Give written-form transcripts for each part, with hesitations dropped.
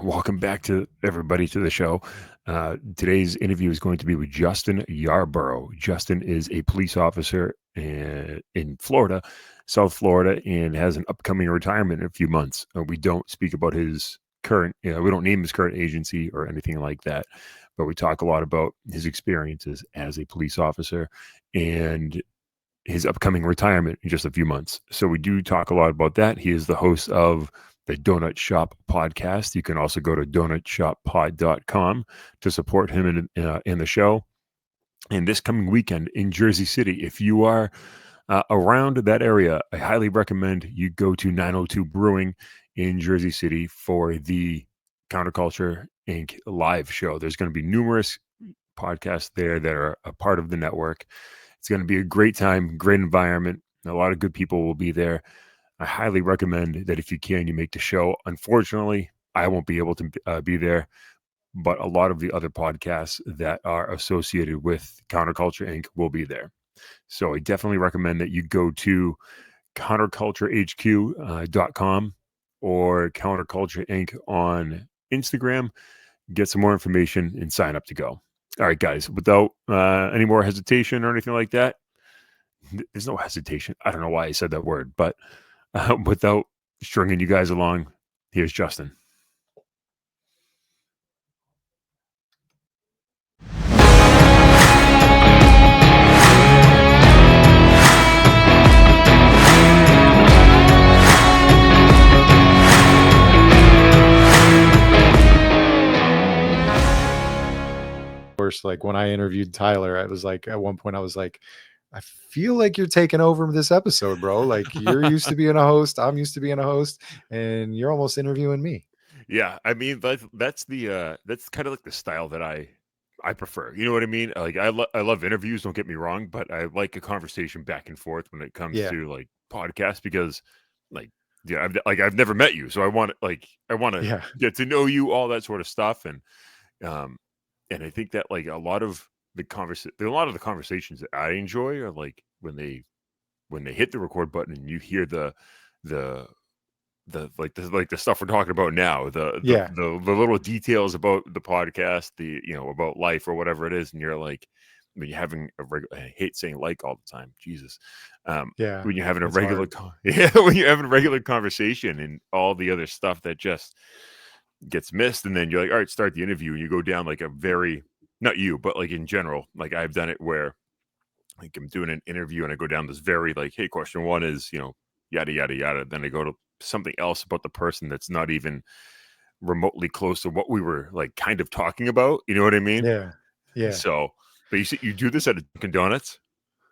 Welcome back to everybody to the show. Today's interview is going to be with Justin Yarborough. Justin is a police officer in Florida, South Florida, and has an upcoming retirement in a few months. We don't speak about his current, we don't name his current agency or anything like that, but we talk a lot about his experiences as a police officer and his upcoming retirement in just a few months. So we do talk a lot about that. He is the host of the Donut Shop podcast. You can also go to donutshoppod.com to support him in the show. And this coming weekend in Jersey City, if you are around that area, I highly recommend you go to 902 Brewing in Jersey City for the Counterculture Inc. live show. There's going to be numerous podcasts there that are a part of the network. It's going to be a great time, great environment. A lot of good people will be there. I highly recommend that if you can, you make the show. Unfortunately, I won't be able to be there, but a lot of the other podcasts that are associated with Counterculture Inc. will be there. So I definitely recommend that you go to counterculturehq.com or Counterculture Inc. on Instagram, get some more information, and sign up to go. All right, guys, without any more hesitation or anything like that, there's no hesitation. I don't know why I said that word, but without stringing you guys along, here's Justin. Like when I interviewed Tyler, I was like, at one point I was like, I feel like you're taking over this episode, bro. Like you're used to being a host, I'm used to being a host, and you're almost interviewing me. Yeah, I mean that's kind of like the style that I prefer. You know what I mean? Like I love interviews, don't get me wrong, but I like a conversation back and forth when it comes to like podcasts because like I've never met you, so I want to get to know you, all that sort of stuff, um and I think that like a lot of the conversations that I enjoy are like when they hit the record button and you hear the the stuff we're talking about now, the little details about the podcast, about life or whatever it is, and you're like, when you're having I hate saying like all the time, Jesus, when you're having a regular, when you're having a regular conversation and all the other stuff that just gets missed, and then you're like, all right, start the interview, and you go down like a very, not you, but like in general, like I've done it where like I'm doing an interview and I go down this very like, hey, question one is, yada yada yada. Then I go to something else about the person that's not even remotely close to what we were like kind of talking about. You know what I mean? Yeah. So, but you do this at a Dunkin' Donuts?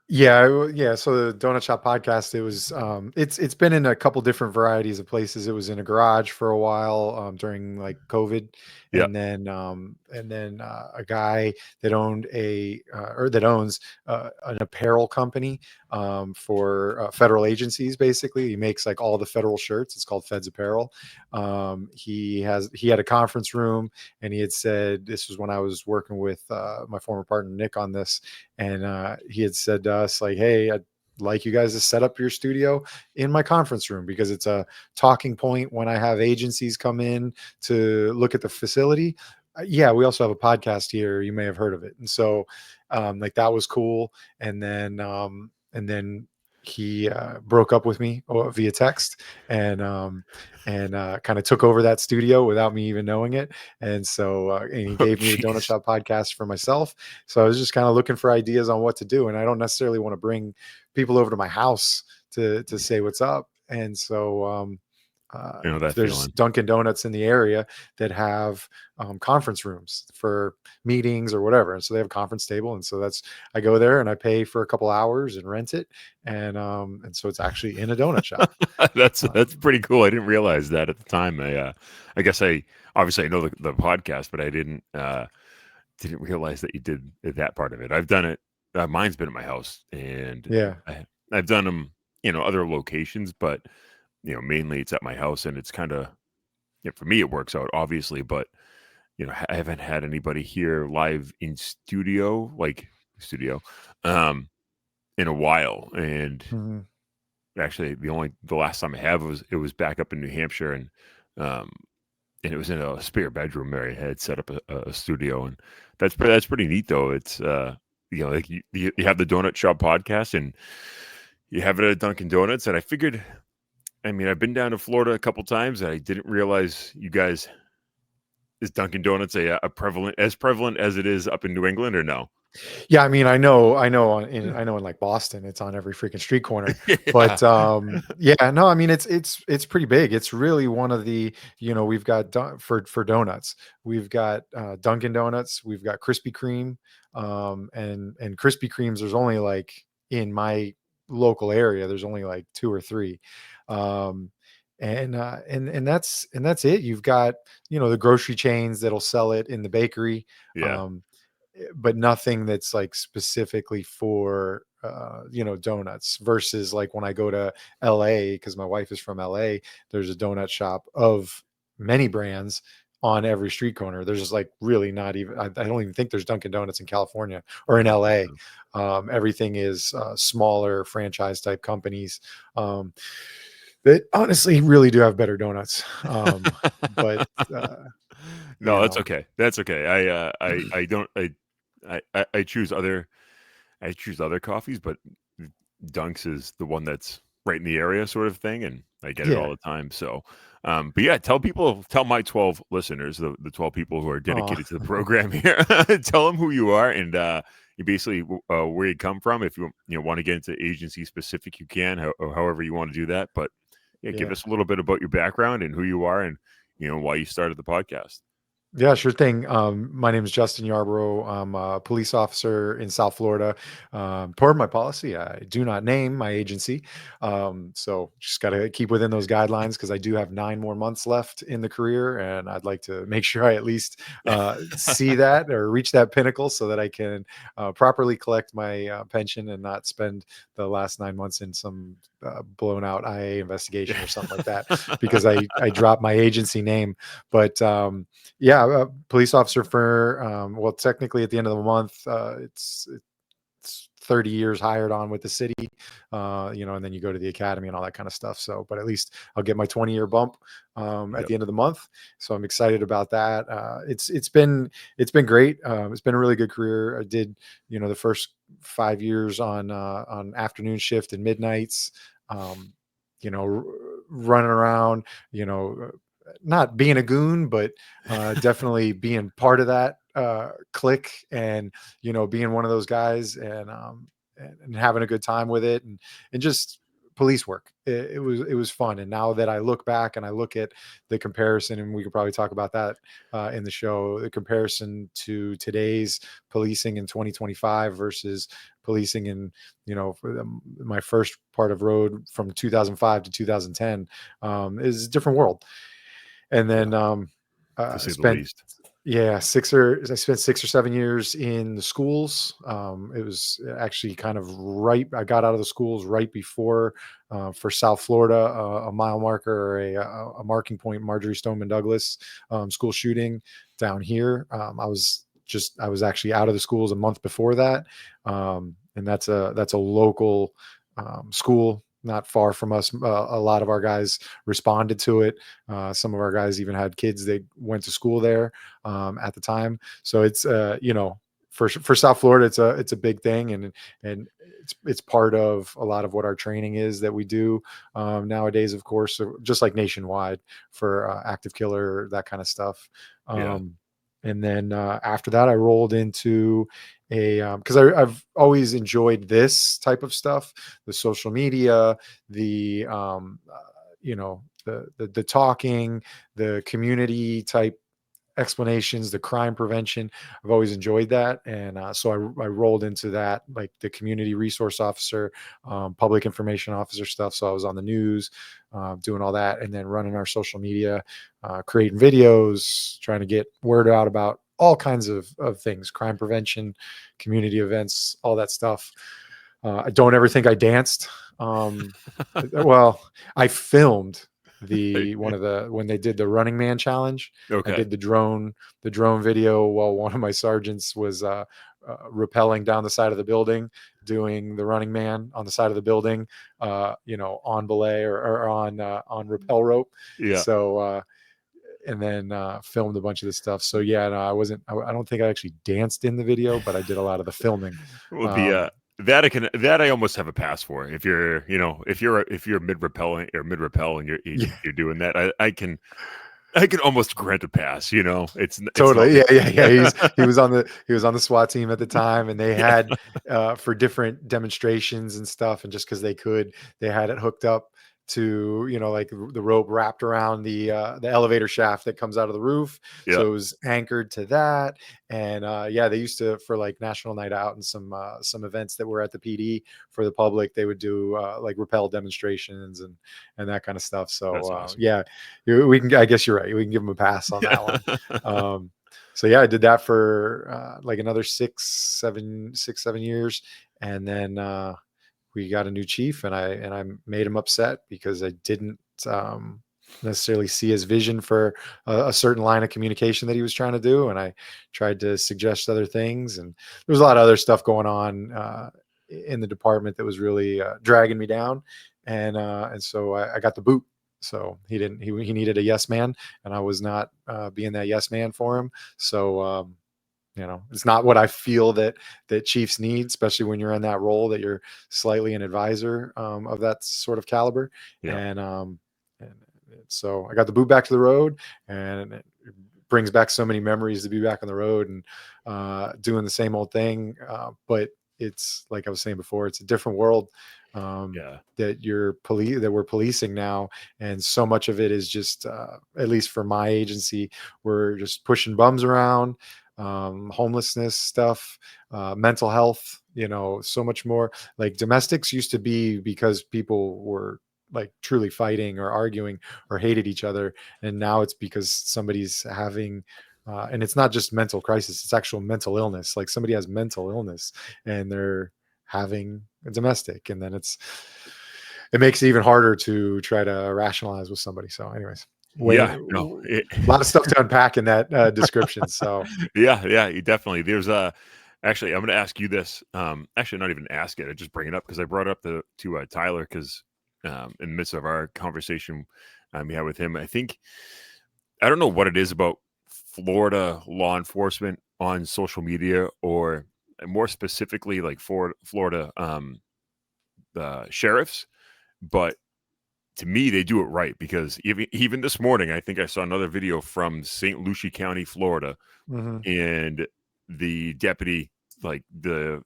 Yeah. So the Donut Shop podcast, it was it's been in a couple different varieties of places. It was in a garage for a while during like COVID, Yeah. and then a guy that owned that owns an apparel company for federal agencies. Basically, he makes like all the federal shirts. It's called Feds Apparel. He had a conference room, and he had said, this was when I was working with my former partner Nick on this, and he had said to us like, hey, I'd like you guys to set up your studio in my conference room because it's a talking point when I have agencies come in to look at the facility. Yeah, we also have a podcast here, you may have heard of it. And so like that was cool. And then he broke up with me via text and kind of took over that studio without me even knowing it. And so and he gave me the Donut Shop podcast for myself. So I was just kind of looking for ideas on what to do, and I don't necessarily want to bring people over to my house to say what's up. And so that there's feeling. Dunkin' Donuts in the area that have conference rooms for meetings or whatever. And so they have a conference table. And so I go there and I pay for a couple hours and rent it. And so it's actually in a donut shop. That's pretty cool. I didn't realize that at the time. I guess obviously I know the podcast, but I didn't realize that you did that part of it. I've done it. Mine's been at my house, and I've done them, other locations, but mainly it's at my house, and it's kind of, for me, it works out obviously, but I haven't had anybody here live in studio, in a while. And actually the last time I have was back up in New Hampshire, and and it was in a spare bedroom where I had set up a studio, and that's pretty neat though. It's like you have the Donut Shop podcast, and you have it at Dunkin' Donuts, and I figured, I mean, I've been down to Florida a couple times, and I didn't realize you guys is Dunkin' Donuts a prevalent as it is up in New England, or no? Yeah, I mean, I know in like Boston, it's on every freaking street corner. Yeah, But yeah, no, I mean, it's pretty big. It's really one of the, we've got for donuts, we've got Dunkin' Donuts, we've got Krispy Kreme, and Krispy Kremes. There's only like in my local area, there's only like two or three, um, and that's it. You've got the grocery chains that'll sell it in the bakery. yeah, Um, but nothing that's like specifically for donuts versus like when I go to LA because my wife is from LA, there's a donut shop of many brands on every street corner. There's just like really not even I don't even think there's Dunkin' Donuts in California or in I don't think LA. so. Everything is smaller franchise type companies that honestly really do have better donuts. But you No, that's know okay. That's okay. I don't I choose other coffees, but Dunks is the one that's right in the area, sort of thing, and I get it all yeah. the time. So, but yeah, tell my 12 listeners, the 12 people who are Oh, dedicated to the program here, tell them who you are and you basically where you come from. If you want to get into agency specific, you can, or however you want to do that. But yeah, give yeah. us a little bit about your background and who you are, and why you started the podcast. Yeah, sure thing. My name is Justin Yarborough. I'm a police officer in South Florida. Per my policy, I do not name my agency. So just got to keep within those guidelines because I do have 9 more months left in the career. And I'd like to make sure I at least see that or reach that pinnacle so that I can properly collect my pension and not spend the last 9 months in some blown out IA investigation or something like that because I dropped my agency name. But yeah, a police officer for well, technically at the end of the month, it's 30 years hired on with the city, and then you go to the academy and all that kind of stuff. So, but at least I'll get my 20-year bump at Yep. the end of the month. So I'm excited about that. It's been great. It's been a really good career. I did, the first 5 years on afternoon shift and midnights. Um, running around, not being a goon, but definitely being part of that clique and being one of those guys and having a good time with it and just police work. It was fun. And now that I look back and I look at the comparison, and we could probably talk about that in the show, the comparison to today's policing in 2025 versus policing in for my first part of road from 2005 to 2010 is a different world. And Yeah, then to I say the spent least. yeah, I spent 6 or 7 years in the schools. It was actually kind of right. I got out of the schools right before for South Florida, a mile marker or a marking point, Marjorie Stoneman Douglas school shooting down here. I was actually out of the schools a month before that, and that's a local school not far from us. A lot of our guys responded to it. Some of our guys even had kids that went to school there at the time. So it's for South Florida, it's a big thing, and it's part of a lot of what our training is that we do nowadays. Of course, so just like nationwide for active killer, that kind of stuff. Yeah, And then after that, I rolled into because I've always enjoyed this type of stuff, the social media, the the talking, the community type explanations, the crime prevention. I've always enjoyed that, and so I rolled into that, like the community resource officer, public information officer stuff. So I was on the news, doing all that, and then running our social media, creating videos, trying to get word out about all kinds of things, crime prevention, community events, all that stuff. I don't ever think I danced. Um, well, I filmed the one of the when they did the Running Man challenge. I okay. did the drone video while one of my sergeants was rappelling down the side of the building, doing the Running Man on the side of the building, on belay or on rappel rope. Yeah. So and then filmed a bunch of this stuff. So yeah, no, I wasn't. I don't think I actually danced in the video, but I did a lot of the filming. Well, Um, that I almost have a pass for. If you're, if you're mid rappel or mid rappel and yeah, you're doing that, I can almost grant a pass. It's not totally. like Yeah. He was on the SWAT team at the time, and they yeah, had for different demonstrations and stuff, and just because they could, they had it hooked up to, like the rope wrapped around the elevator shaft that comes out of the roof, yeah, so it was anchored to that. And yeah, they used to, for like National Night Out and some events that were at the PD for the public, they would do like rappel demonstrations and that kind of stuff. So that's awesome. yeah, we can. I guess you're right. We can give them a pass on that one. Um, so yeah, I did that for like another 6, 7 years, and then we got a new chief, and I made him upset because I didn't um, necessarily see his vision for a certain line of communication that he was trying to do, and I tried to suggest other things, and there was a lot of other stuff going on in the department that was really dragging me down, and so I got the boot. So he didn't. He needed a yes man, and I was not being that yes man for him. So it's not what I feel that chiefs need, especially when you're in that role, that you're slightly an advisor of that sort of caliber. Yeah, And so I got the boot back to the road, and it brings back so many memories to be back on the road and doing the same old thing. But it's like I was saying before, it's a different world yeah, that we're policing now, and so much of it is just at least for my agency, we're just pushing bums around, homelessness stuff, mental health, so much more. Like domestics used to be because people were like truly fighting or arguing or hated each other. And now it's because somebody's having, and it's not just mental crisis, it's actual mental illness. Like somebody has mental illness and they're having a domestic. And then it makes it even harder to try to rationalize with somebody. So anyways, yeah. way, No, a lot of stuff to unpack in that description. So yeah, you definitely. There's actually, I'm going to ask you this. Actually, not even ask it. I just bring it up because I brought it up to Tyler because in the midst of our conversation we had with him, I don't know what it is about Florida law enforcement on social media, or more specifically, like Florida sheriffs, but to me, they do it right because even this morning, I think I saw another video from St. Lucie County, Florida, mhm. and the deputy, like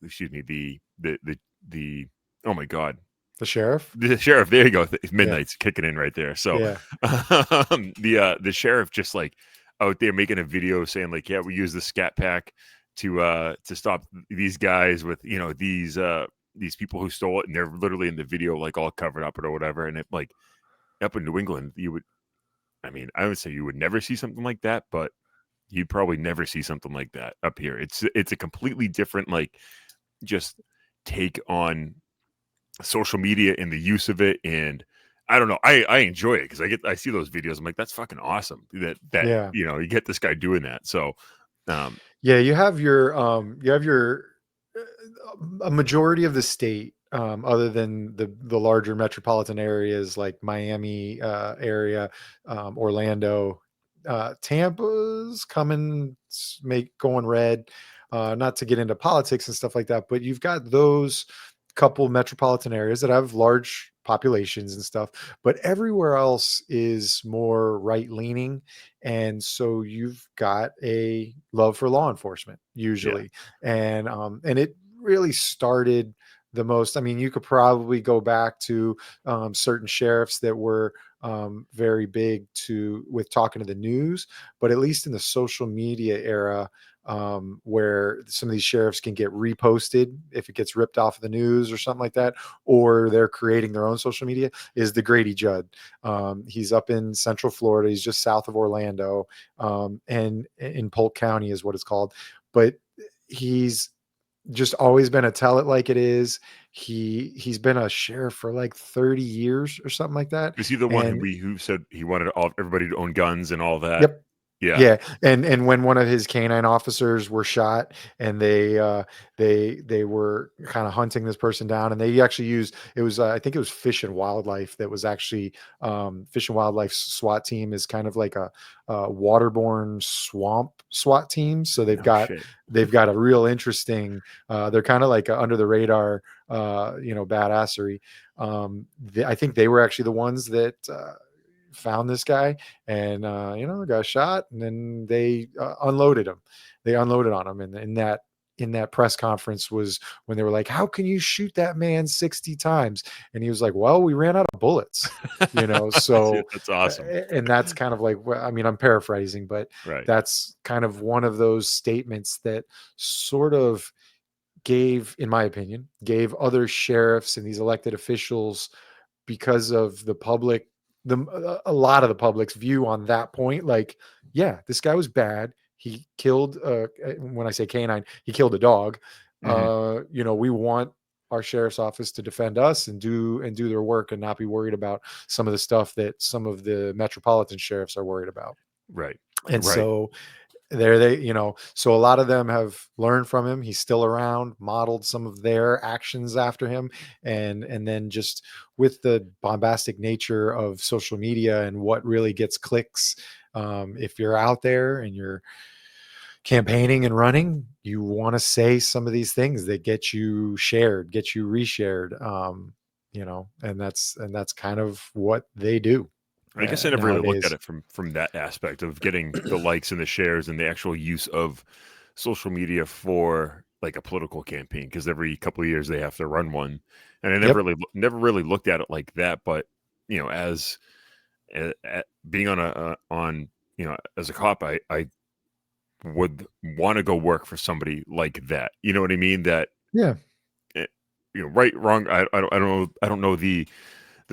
excuse me, the oh my god, The sheriff. the sheriff. There you go. Yeah. Midnight's kicking in right there. So Yeah. the sheriff just like out there making a video saying like, yeah, we use the scat pack to stop these guys with these people who stole it, and they're literally in the video like all covered up or whatever. And it like up in New England, I would say you would never see something like that, but you'd probably never see something like that up here. It's a completely different like just take on social media and the use of it. And I don't know, I enjoy it because I see those videos. I'm like, that's fucking awesome that Yeah. you get this guy doing that. So um Yeah. You have your a majority of the state, other than the larger metropolitan areas like Miami area, Orlando, Tampa's coming, make going red. Not to get into politics and stuff like that, but you've got those couple metropolitan areas that have large populations and stuff, but everywhere else is more right leaning. And so you've got a love for law enforcement yeah, usually. And it really started the most. I mean, you could probably go back to certain sheriffs that were very big to with talking to the news, but at least in the social media era, where some of these sheriffs can get reposted if it gets ripped off of the news or something like that, or they're creating their own social media, is the Grady Judd. He's up in Central Florida. He's just south of Orlando, and in Polk County is what it's called. But he's just always been a tell it like it is. He's been a sheriff for like 30 years or something like that. is he the one And who said he wanted everybody to own guns and all that? yep, Yeah. Yeah, and when one of his canine officers were shot, and they were kind of hunting this person down, and they actually used, it was I think it was Fish and Wildlife that was actually, Fish and Wildlife SWAT team is kind of like a waterborne swamp SWAT team. So No shit. they've got a real interesting. They're kind of like a under the radar, badassery. I think they were actually the ones that. Found this guy, and got shot, and then they unloaded him. They unloaded on him, and in that press conference was when they were like, how can you shoot that man 60 times? And he was like, well, we ran out of bullets. Dude, So that's awesome. and that's kind of like, I mean, I'm paraphrasing, but Right. that's kind of one of those statements that sort of gave, in my opinion, gave other sheriffs and these elected officials, because of the public, a lot of the public's view on that point, like, yeah, this guy was bad. He killed, when I say canine, he killed a dog. Hmm. We want our sheriff's office to defend us and do their work, and not be worried about some of the stuff that some of the metropolitan sheriffs are worried about. Right. And Right. so there they, so a lot of them have learned from him. He's still around, modeled some of their actions after him. And then just with the bombastic nature of social media and what really gets clicks, if you're out there and you're campaigning and running, you want to say some of these things that get you shared, get you reshared. And that's kind of what they do I guess I never really looked at nowadays. it from that aspect of getting the likes and the shares and the actual use of social media for like a political campaign, because every couple of years they have to run one, and I Yep. never really looked at it like that. But as being on as a cop, I would want to go work for somebody like that. You know what I mean? That Yeah. eh, right, wrong. I don't know the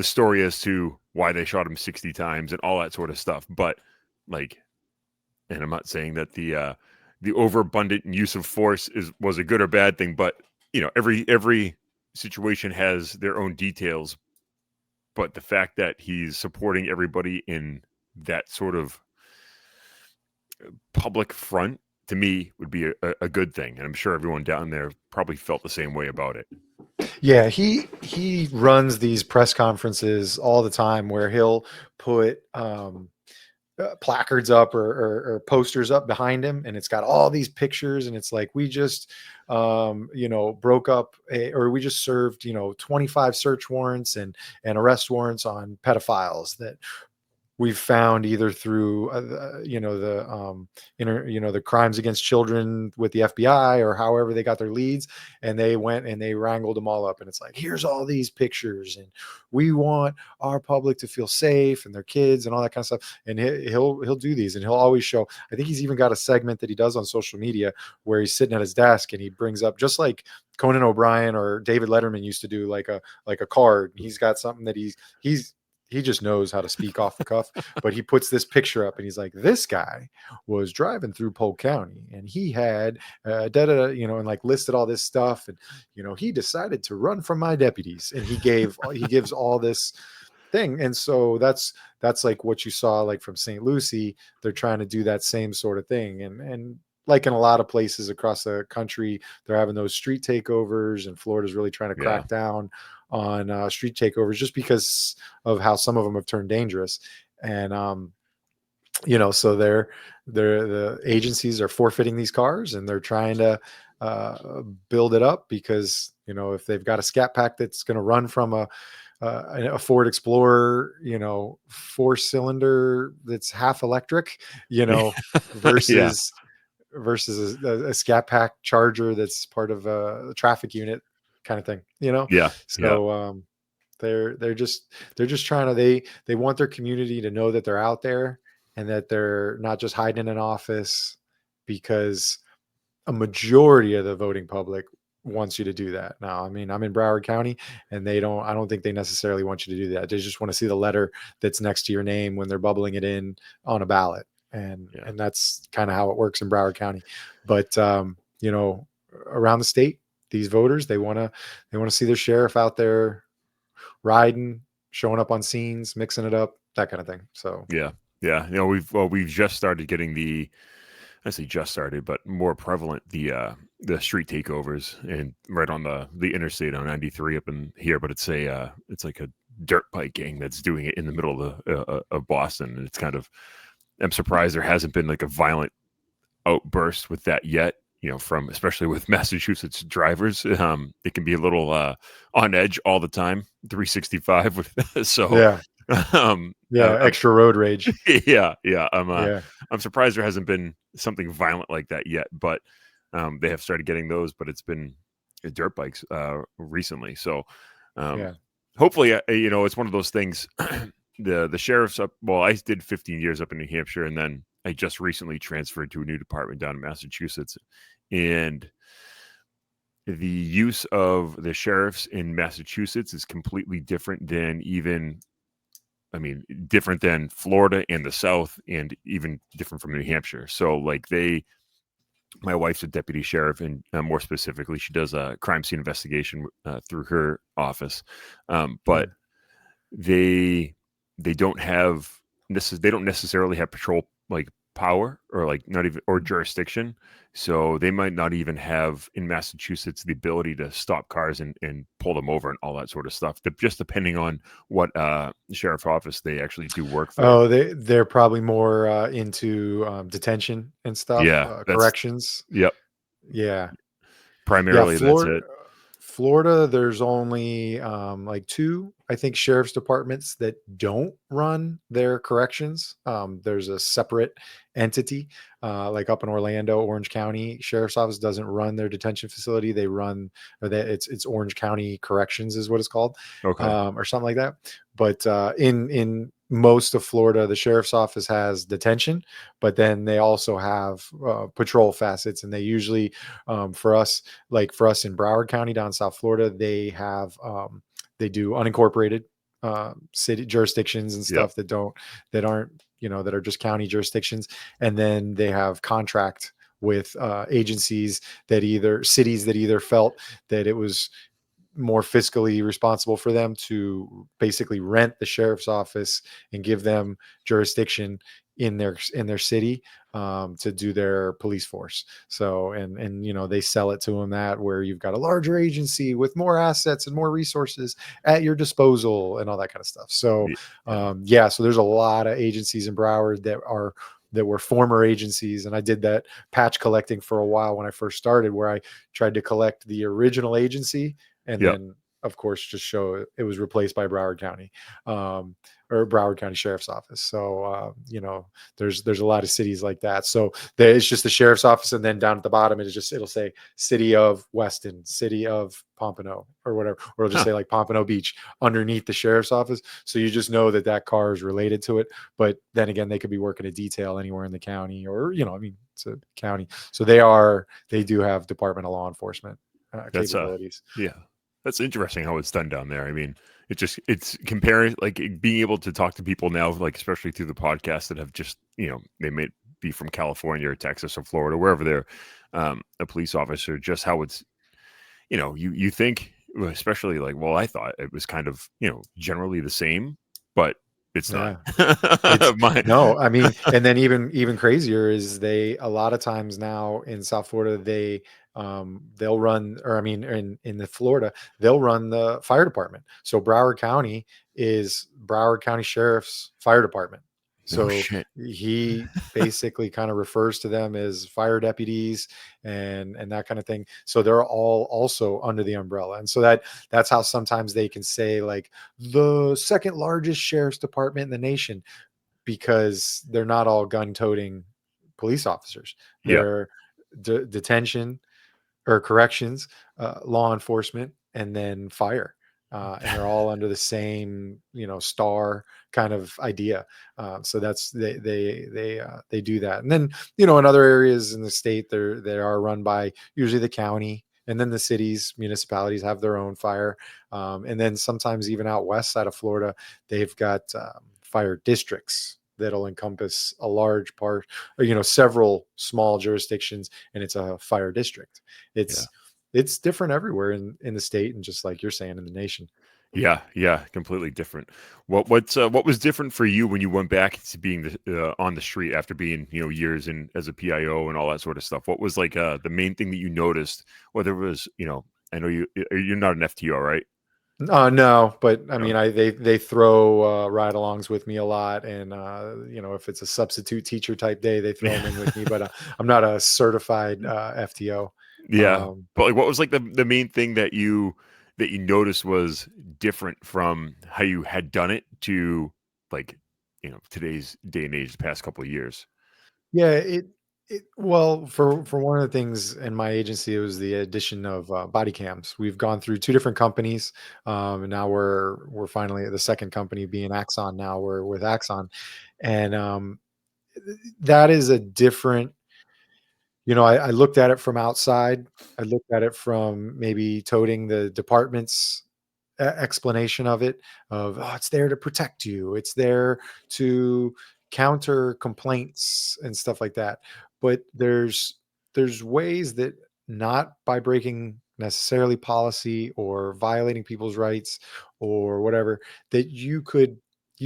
story as to why they shot him 60 times and all that sort of stuff. But like, and I'm not saying that the overabundant use of force was a good or bad thing, but every situation has their own details. But the fact that he's supporting everybody in that sort of public front, to me, would be a good thing, and I'm sure everyone down there probably felt the same way about it. Yeah, he runs these press conferences all the time where he'll put placards up, or posters up behind him, and it's got all these pictures, and it's like, we just broke up or we just served 25 search warrants and arrest warrants on pedophiles that we've found either through the crimes against children with the FBI, or however they got their leads, and they went and they wrangled them all up, and it's like, here's all these pictures, and we want our public to feel safe, and their kids and all that kind of stuff. And he'll do these, and he'll always show, I think he's even got a segment that he does on social media where he's sitting at his desk and he brings up, just like Conan O'Brien or David Letterman used to do, like a card. He's got something that he just knows how to speak off the cuff, but he puts this picture up and he's like, this guy was driving through Polk County and he had and like listed all this stuff. And, he decided to run from my deputies, and he gives all this thing. And so that's like what you saw, like from St. Lucie. They're trying to do that same sort of thing. And like in a lot of places across the country, they're having those street takeovers, and Florida's really trying to Yeah, crack down on street takeovers, just because of how some of them have turned dangerous. And so the agencies are forfeiting these cars, and they're trying to build it up, because if they've got a scat pack that's going to run from a Ford Explorer, 4-cylinder that's half electric, yeah, versus a scat pack charger that's part of a traffic unit, kind of thing. yeah, yeah, So they're just trying to, they want their community to know that they're out there, and that they're not just hiding in an office, because a majority of the voting public wants you to do that. Now, I mean, I'm in Broward County, and I don't think they necessarily want you to do that. They just want to see the letter that's next to your name when they're bubbling it in on a ballot. And yeah, and that's kind of how it works in Broward County. But around the state, these voters, they want to see their sheriff out there riding, showing up on scenes, mixing it up, that kind of thing. So yeah. Yeah, we've just started getting I say just started, but more prevalent the street takeovers and right on the interstate on 93 up in here. But it's like a dirt bike gang that's doing it in the middle of Boston, and it's kind of I'm surprised there hasn't been like a violent outburst with that yet. From especially with Massachusetts drivers, it can be a little on edge all the time, 365. So, Yeah. um, Yeah. I'm Extra road rage. yeah. Yeah. I'm surprised there hasn't been something violent like that yet, but they have started getting those. But it's been dirt bikes recently, so um, Yeah. hopefully, it's one of those things. The sheriff's up. Well, I did 15 years up in New Hampshire, and then I just recently transferred to a new department down in Massachusetts, and the use of the sheriffs in Massachusetts is completely different than different than Florida and the South, and even different from New Hampshire. So, like, my wife's a deputy sheriff, and more specifically, she does a crime scene investigation through her office. But Yeah. they they don't have they don't necessarily have patrol like power or like not even or jurisdiction, so they might not even have in Massachusetts the ability to stop cars and pull them over and all that sort of stuff, just depending on what sheriff office they actually do work for. Oh, they're probably more into detention and stuff, Yeah, that's corrections. yep, Yeah. Yeah, primarily that's Florida, it. Florida, there's only like two, I think, sheriff's departments that don't run their corrections. There's a separate entity, like up in Orlando, Orange County Sheriff's Office doesn't run their detention facility. They run, or that it's Orange County Corrections is what it's called, Okay. or something like that. But in most of Florida, the sheriff's office has detention, but then they also have patrol facets, and they usually, for us, like for us in Broward County down in South Florida, they do unincorporated city jurisdictions and Yep. stuff that aren't, that are just county jurisdictions, and then they have contract with agencies that either cities that either felt that it was more fiscally responsible for them to basically rent the sheriff's office and give them jurisdiction in their city, to do their police force. So and they sell it to them that where you've got a larger agency with more assets and more resources at your disposal and all that kind of stuff. So Yeah. yeah, so there's a lot of agencies in Broward that were former agencies, and I did that patch collecting for a while when I first started, where I tried to collect the original agency and Yep. then of course just show it was replaced by Broward County, um, or Broward County Sheriff's Office. So there's a lot of cities like that. So it's just the sheriff's office, and then down at the bottom it'll say City of Weston, City of Pompano, or whatever, or it'll just Huh. say like Pompano Beach underneath the sheriff's office. So you just know that car is related to it. But then again, they could be working a detail anywhere in the county, or I mean, it's a county, so they do have Department of Law Enforcement That's capabilities. yeah. That's interesting how it's done down there. I mean, it's comparing like being able to talk to people now, like especially through the podcast that have just they may be from California or Texas or Florida, wherever they're a police officer. Just how it's you think especially like well, I thought it was kind of generally the same, but it's not. Yeah. It's My no, I mean, and then even crazier is they a lot of times now in South Florida they'll run, or I mean in the Florida they'll run the fire department. So Broward County Sheriff's Fire Department. no So shit. he basically kind of refers to them as fire deputies and that kind of thing. So they're all also under the umbrella, and so that's how sometimes they can say like the second largest sheriff's department in the nation, because they're not all gun-toting police officers. Yep. They're detention or corrections, law enforcement, and then fire. And they're all under the same, star kind of idea. So that's they do that. And then in other areas in the state, they are run by usually the county, and then the cities, municipalities have their own fire. And then sometimes even out west side of Florida, they've got fire districts that'll encompass a large part, or, several small jurisdictions, and it's a fire district. Yeah. It's it's different everywhere in the state, and just like you're saying, in the nation. Yeah, yeah, completely different. What was different for you when you went back to being on the street after being years in as a PIO and all that sort of stuff? What was like the main thing that you noticed? Whether it was I know you're not an FTO, right? No, but I No. mean, they throw ride-alongs with me a lot, and if it's a substitute teacher type day, they throw them in with me. But I'm not a certified FTO. Yeah, Um, but like, what was like the main thing that you noticed was different from how you had done it to like today's day and age, the past couple of years? Yeah, well, for one of the things in my agency, it was the addition of body cams. We've gone through two different companies, and now we're finally at the second company being Axon. Now we're with Axon, and that is a different. I looked at it from outside. I looked at it from maybe toting the department's explanation of it, of it's there to protect you, it's there to counter complaints and stuff like that. But there's ways that, not by breaking necessarily policy or violating people's rights or whatever, that you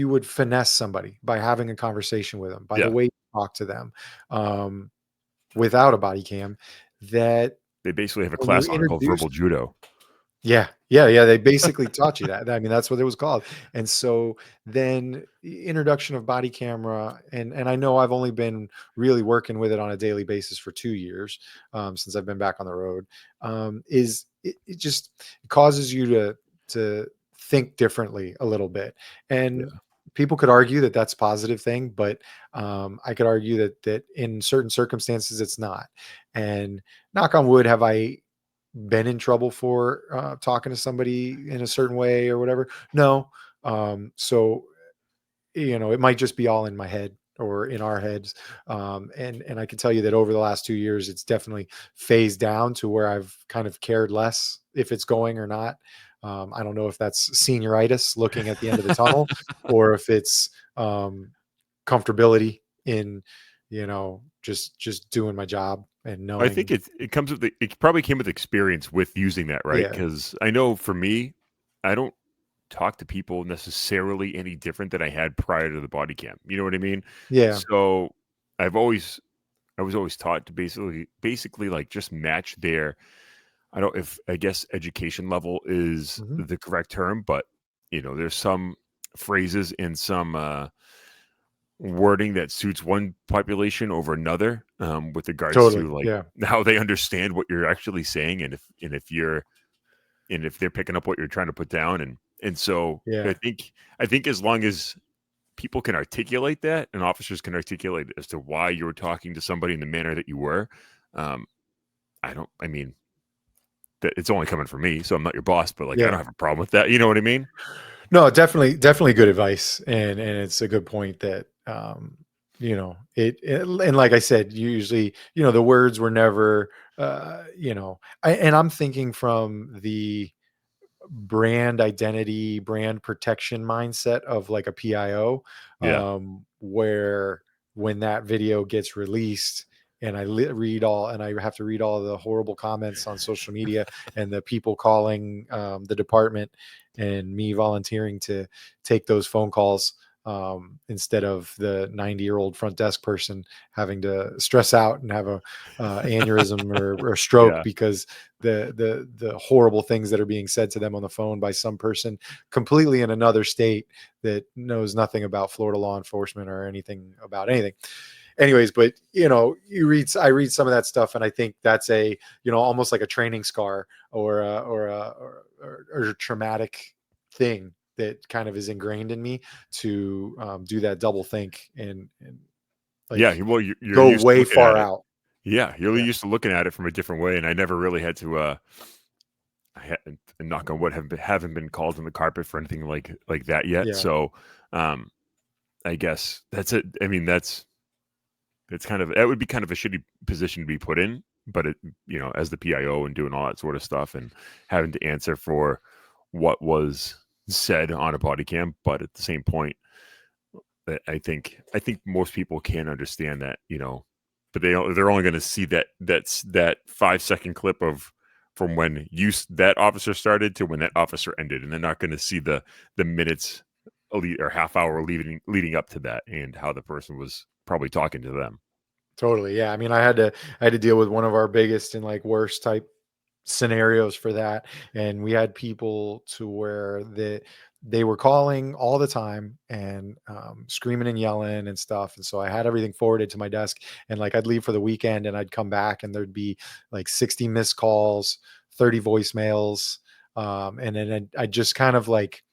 would finesse somebody by having a conversation with them, by the Yeah, way you talk to them, um, without a body cam, that they basically have a when you're class on it called introduced. verbal judo. Yeah, yeah, yeah, they basically taught you that. I mean, that's what it was called. And so then introduction of body camera, and I know I've only been really working with it on a daily basis for 2 years, since I've been back on the road, is it just causes you to think differently a little bit. And Yeah, people could argue that that's a positive thing, but I could argue that in certain circumstances it's not. And knock on wood, have I been in trouble for talking to somebody in a certain way or whatever? No. So it might just be all in my head or in our heads. And I can tell you that over the last 2 years, it's definitely phased down to where I've kind of cared less if it's going or not. I don't know if that's senioritis looking at the end of the tunnel, or if it's comfortability in, just doing my job and I think knowing. it comes with it probably came with experience with using that, right? Yeah. Because I know for me, I don't talk to people necessarily any different than I had prior to the body cam. You know what I mean? Yeah. So I've always I was always taught to basically like just match their I guess education level is Hmm. the correct term, but there's some phrases and some wording that suits one population over another, with regards Totally. to like Yeah. how they understand what you're actually saying, and if they're picking up what you're trying to put down, and so Yeah. I think as long as people can articulate that and officers can articulate as to why you were talking to somebody in the manner that you were, um, I mean that it's only coming from me, so I'm not your boss, but like I don't Yeah. have a problem with that. You know what I mean? No, definitely good advice, and it's a good point that and like I said, usually the words were never and I'm thinking from the brand identity, brand protection mindset of like a PIO, Yeah, where when that video gets released and I have to read all the horrible comments on social media and the people calling the department and me volunteering to take those phone calls, instead of the 90-year-old front desk person having to stress out and have a aneurysm or stroke yeah, because the horrible things that are being said to them on the phone by some person completely in another state that knows nothing about Florida law enforcement or anything about anything. Anyways, but I read some of that stuff, and I think that's a almost like a training scar or a traumatic thing that kind of is ingrained in me to do that double think and yeah. like Well, you're go used to way looking at far it. out. Yeah, you're Yeah. used to looking at it from a different way, and I never really had to. Knock on wood, haven't been called on the carpet for anything like that yet. Yeah. So, um, I guess that's it. I mean, that's kind of that would be kind of a shitty position to be put in, but as the PIO and doing all that sort of stuff and having to answer for what was said on a body cam, but at the same point, I think most people can understand that, but they're only going to see that 5-second clip of from when that officer started to when that officer ended, and they're not going to see the minutes or half hour leading up to that and how the person was probably talking to them. Totally. Yeah. I mean, I had to deal with one of our biggest and like worst type scenarios for that, and we had people to where they were calling all the time and screaming and yelling and stuff, and so I had everything forwarded to my desk, and like I'd leave for the weekend and I'd come back and there'd be like 60 missed calls, 30 voicemails, and then I'd just kind of like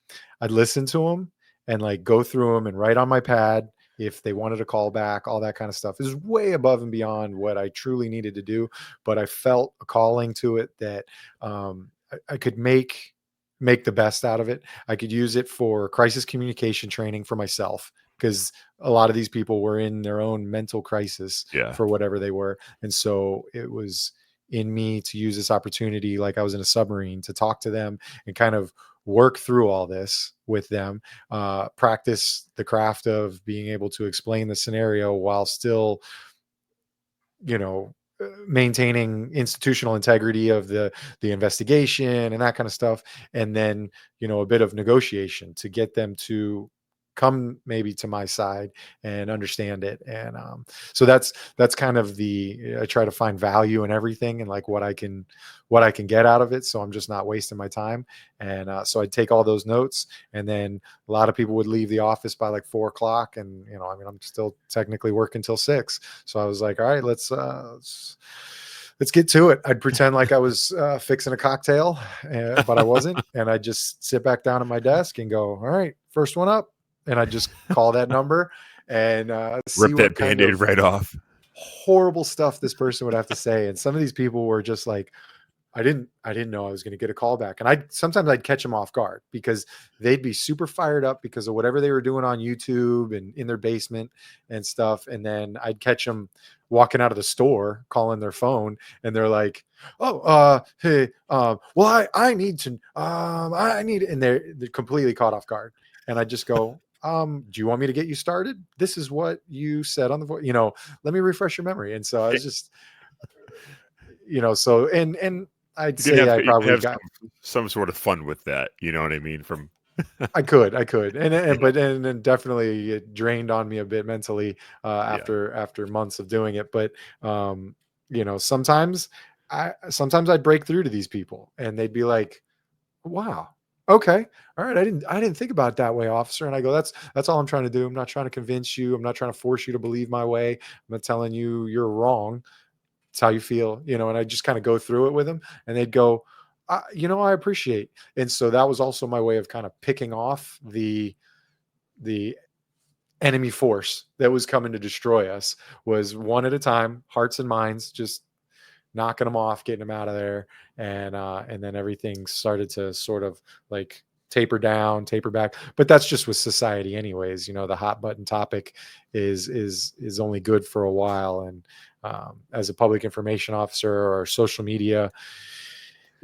I'd listen to them and like go through them and write on my pad if they wanted to call back, all that kind of stuff. Is way above and beyond what I truly needed to do, but I felt a calling to it that I could make the best out of it. I could use it for crisis communication training for myself, because a lot of these people were in their own mental crisis Yeah. for whatever they were, and so it was in me to use this opportunity, like I was in a submarine, to talk to them and kind of work through all this with them, practice the craft of being able to explain the scenario while still, you know, maintaining institutional integrity of the investigation and that kind of stuff, and then, you know, a bit of negotiation to get them to come maybe to my side and understand it. And so that's kind of the, I try to find value in everything and like what I can get out of it, so I'm just not wasting my time. And so I'd take all those notes, and then a lot of people would leave the office by like 4 o'clock, and you know, I mean, I'm still technically working till 6. So I was like, all right, let's get to it. I'd pretend like I was fixing a cocktail, but I wasn't, and I'd just sit back down at my desk and go, all right, first one up, and I just call that number and see Rip what that kind band-aid of right off. horrible stuff this person would have to say. And some of these people were just like, I didn't know I was going to get a call back. And sometimes I'd catch them off guard because they'd be super fired up because of whatever they were doing on YouTube and in their basement and stuff. And then I'd catch them walking out of the store, calling their phone, and they're like, "Oh, hey, well, I need to, I need," and they're completely caught off guard. And I just go, do you want me to get you started? This is what you said on the voice, let me refresh your memory. And so I was just, so, and I'd You can say have I you can probably have got, some sort of fun with that. You know what I mean? From I could, and, yeah, but then definitely it drained on me a bit mentally yeah, after months of doing it. But sometimes sometimes I'd break through to these people, and they'd be like, "Wow, okay, all right, I didn't think about it that way, officer." And I go, "That's all I'm trying to do. I'm not trying to convince you. I'm not trying to force you to believe my way. I'm not telling you you're wrong. It's how you feel," and I just kind of go through it with them, and they'd go, I appreciate. And so that was also my way of kind of picking off the enemy force that was coming to destroy us, was one at a time, hearts and minds, just knocking them off, getting them out of there. And then everything started to sort of like taper down, taper back. But that's just with society anyways. The hot button topic is only good for a while. And as a public information officer or social media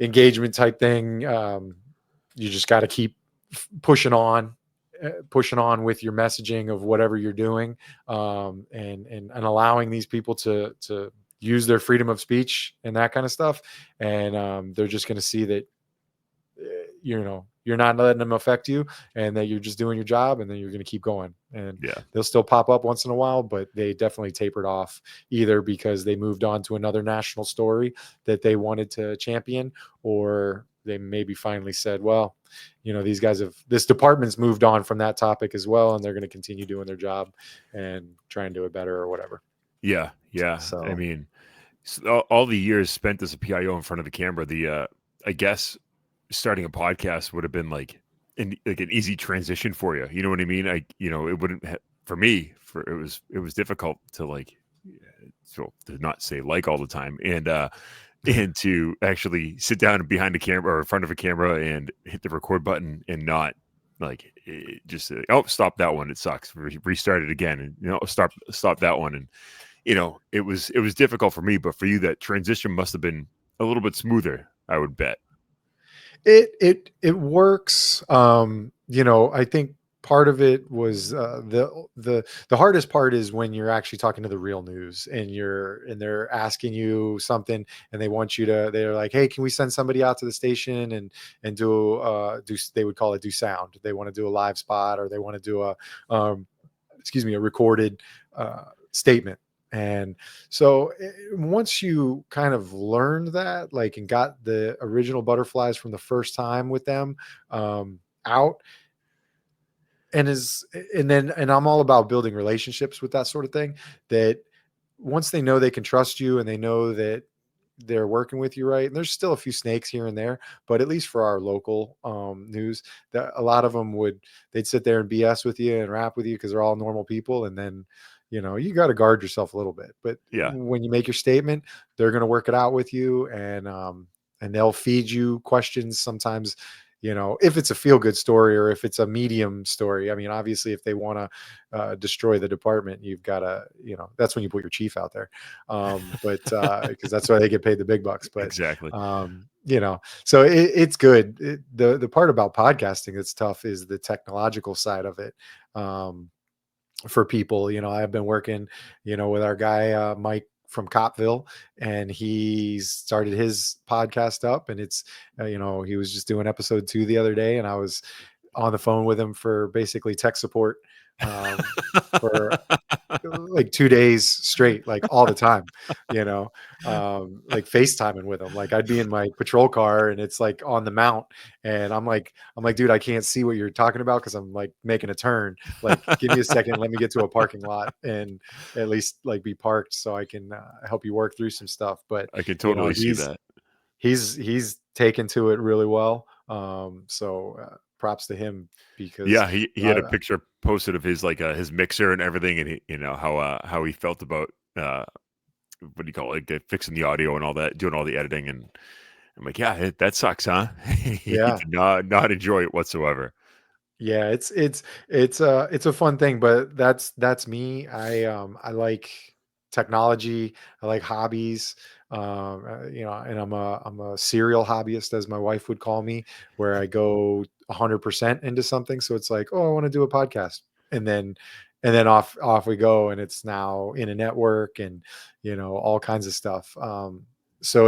engagement type thing, you just got to keep pushing on with your messaging of whatever you're doing, and allowing these people to use their freedom of speech and that kind of stuff. And they're just going to see that you're not letting them affect you, and that you're just doing your job, and then you're going to keep going. And yeah, they'll still pop up once in a while, but they definitely tapered off, either because they moved on to another national story that they wanted to champion, or they maybe finally said, well, this department's moved on from that topic as well, and they're going to continue doing their job and try and do it better or whatever. yeah, yeah. I So mean, all the years spent as a PIO in front of the camera, I guess starting a podcast would have been like an easy transition for you. You know what I mean? It wouldn't for me. It was difficult to so to not say like all the time, and to actually sit down behind a camera or in front of a camera and hit the record button and not just say, oh, stop that one, it sucks, restart it again, and stop that one. And it was difficult for me, but for you that transition must have been a little bit smoother, I would bet. it works. I think part of it was the hardest part is when you're actually talking to the real news and they're asking you something and they want you to, they're like, hey, can we send somebody out to the station and do they would call it do sound, they want to do a live spot, or they want to do a um, a recorded statement. And so once you kind of learned that, like, and got the original butterflies from the first time with them out, and is and then and I'm all about building relationships with that sort of thing, that once they know they can trust you and they know that they're working with you right, and there's still a few snakes here and there, but at least for our local news, that a lot of them they'd sit there and BS with you and rap with you because they're all normal people, and then you got to guard yourself a little bit. But Yeah. when you make your statement, they're going to work it out with you, and they'll feed you questions sometimes, if it's a feel good story or if it's a medium story. I mean, obviously, if they want to destroy the department, you've got to, that's when you put your chief out there. But because that's why they get paid the big bucks. But, Exactly. so it's good. The part about podcasting that's tough is the technological side of it. For people, I've been working, with our guy, Mike from Copville, and he's started his podcast up, and it's, he was just doing episode 2 the other day, and I was on the phone with him for basically tech support, for like 2 days straight, like all the time, like FaceTiming with him. Like I'd be in my patrol car and it's like on the mount, and I'm like, dude, I can't see what you're talking about because I'm like making a turn. Like, give me a second, let me get to a parking lot and at least like be parked so I can help you work through some stuff. But I can totally see he's that. he's taken to it really well. So props to him because Yeah, he you know, had a I, picture posted of his like his mixer and everything, and how he felt about what do you call it, like fixing the audio and all that, doing all the editing, and I'm like, yeah, that sucks, huh? He yeah. did not enjoy it whatsoever. Yeah, it's a fun thing, but that's me. I like technology. I like hobbies. And I'm a serial hobbyist, as my wife would call me, where I go 100% into something. So it's like, oh, I want to do a podcast, and then off we go, and it's now in a network, and all kinds of stuff. So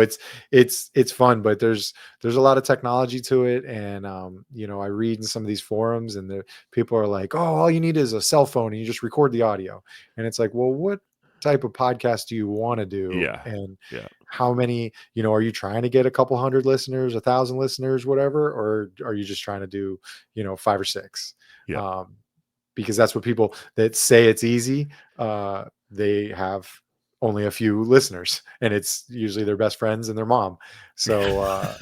it's fun, but there's a lot of technology to it. And I read in some of these forums, and the people are like, oh, all you need is a cell phone and you just record the audio. And it's like, well, what type of podcast do you want to do? Yeah, And yeah, how many, are you trying to get a couple hundred listeners, 1,000 listeners, whatever, or are you just trying to do, 5 or 6? yeah, um, because that's what people that say it's easy, they have only a few listeners, and it's usually their best friends and their mom. So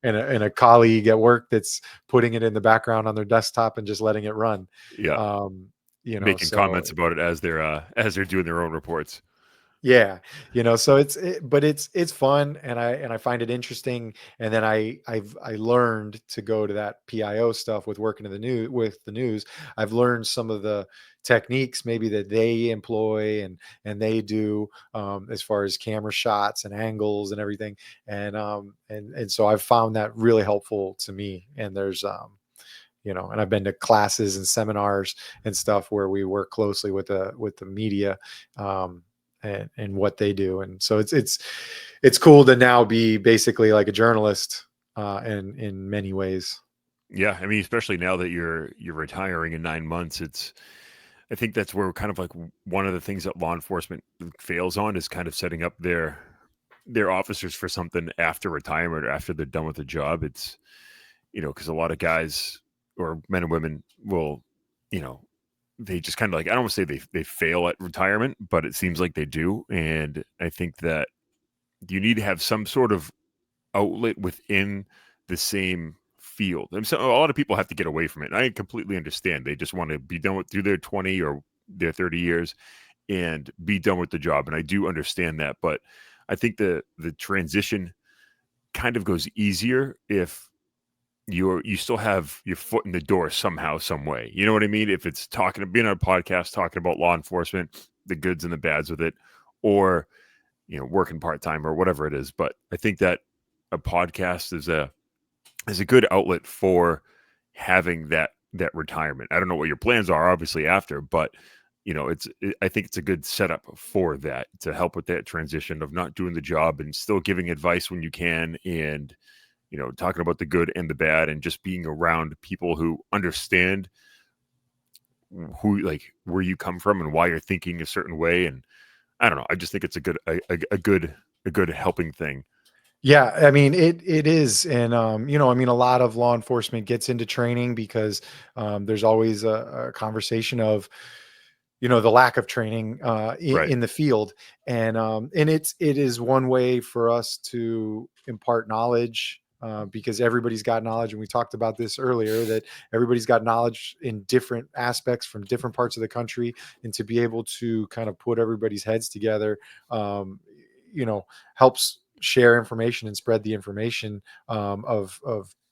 and a colleague at work that's putting it in the background on their desktop and just letting it run. yeah. um Making so comments about it as they're doing their own reports. yeah, so but it's fun, and I find it interesting. And then I learned to go to that PIO stuff with working in the news. I've learned some of the techniques maybe that they employ and they do, as far as camera shots and angles and everything. And so I've found that really helpful to me. And there's and I've been to classes and seminars and stuff where we work closely with the media, and what they do. And so it's cool to now be basically like a journalist, in many ways. Yeah, I mean, especially now that you're retiring in 9 months, I think that's where kind of like one of the things that law enforcement fails on is kind of setting up their officers for something after retirement or after they're done with the job. It's because a lot of guys or men and women will, you know, they just kind of like I don't want to say they fail at retirement, but it seems like they do. And I think that you need to have some sort of outlet within the same field. And so a lot of people have to get away from it. And I completely understand. They just want to be done with through their 20 or their 30 years and be done with the job. And I do understand that. But I think the transition kind of goes easier if you still have your foot in the door somehow, some way. You know what I mean? If it's being on a podcast, talking about law enforcement, the goods and the bads with it, or working part-time or whatever it is. But I think that a podcast is a good outlet for having that that retirement. I don't know what your plans are, obviously, after, but I think it's a good setup for that, to help with that transition of not doing the job and still giving advice when you can, and talking about the good and the bad, and just being around people who understand who, like, where you come from and why you're thinking a certain way. And I don't know, I just think it's a good helping thing. Yeah, I mean it is, and I mean a lot of law enforcement gets into training because there's always a conversation of the lack of training Right. in the field, and it is one way for us to impart knowledge. Because everybody's got knowledge, and we talked about this earlier, that everybody's got knowledge in different aspects from different parts of the country, and to be able to kind of put everybody's heads together, um, helps share information and spread the information of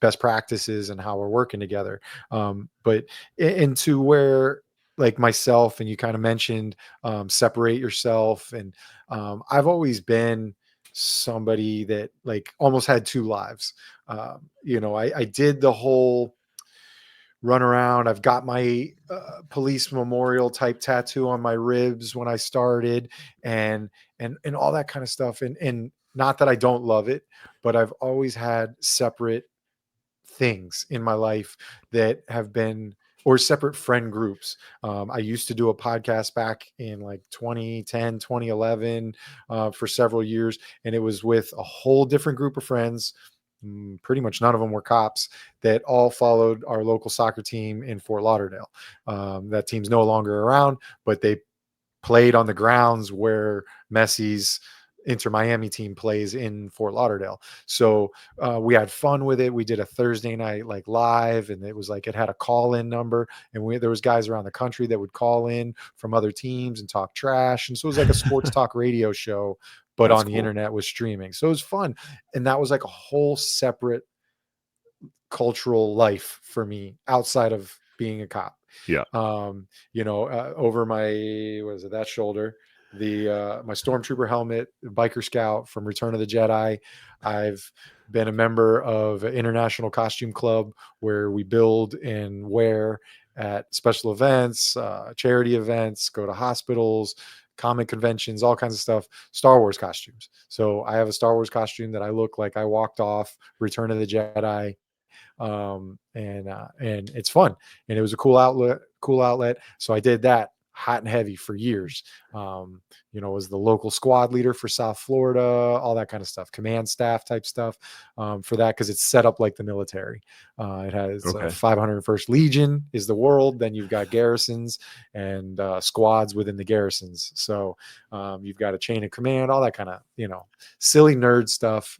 best practices and how we're working together. But into where, like myself, and you kind of mentioned, separate yourself, and I've always been somebody that like almost had two lives. I did the whole run around. I've got my police memorial type tattoo on my ribs when I started, and and all that kind of stuff. And not that I don't love it, but I've always had separate things in my life that have been, or separate friend groups. I used to do a podcast back in like 2010, 2011, for several years, and it was with a whole different group of friends. Pretty much none of them were cops, that all followed our local soccer team in Fort Lauderdale. That team's no longer around, but they played on the grounds where Messi's Inter Miami team plays in Fort Lauderdale. So we had fun with it. We did a Thursday night like live, and it was like it had a call in number, and there was guys around the country that would call in from other teams and talk trash, and so it was like a sports talk radio show, but That's on the cool. internet with streaming. So it was fun, and that was like a whole separate cultural life for me outside of being a cop. Yeah. Over my, what is it, that shoulder, the my stormtrooper helmet, biker scout from Return of the Jedi. I've been a member of an international costume club where we build and wear at special events, charity events, go to hospitals, comic conventions, all kinds of stuff. Star Wars costumes. So I have a Star Wars costume that I look like I walked off Return of the Jedi, and it's fun, and it was a cool outlet. So I did that hot and heavy for years. Was the local squad leader for South Florida, all that kind of stuff, command staff type stuff, for that, because it's set up like the military. It has Okay. 501st Legion is the world. Then you've got garrisons and squads within the garrisons. So you've got a chain of command, all that kind of silly nerd stuff.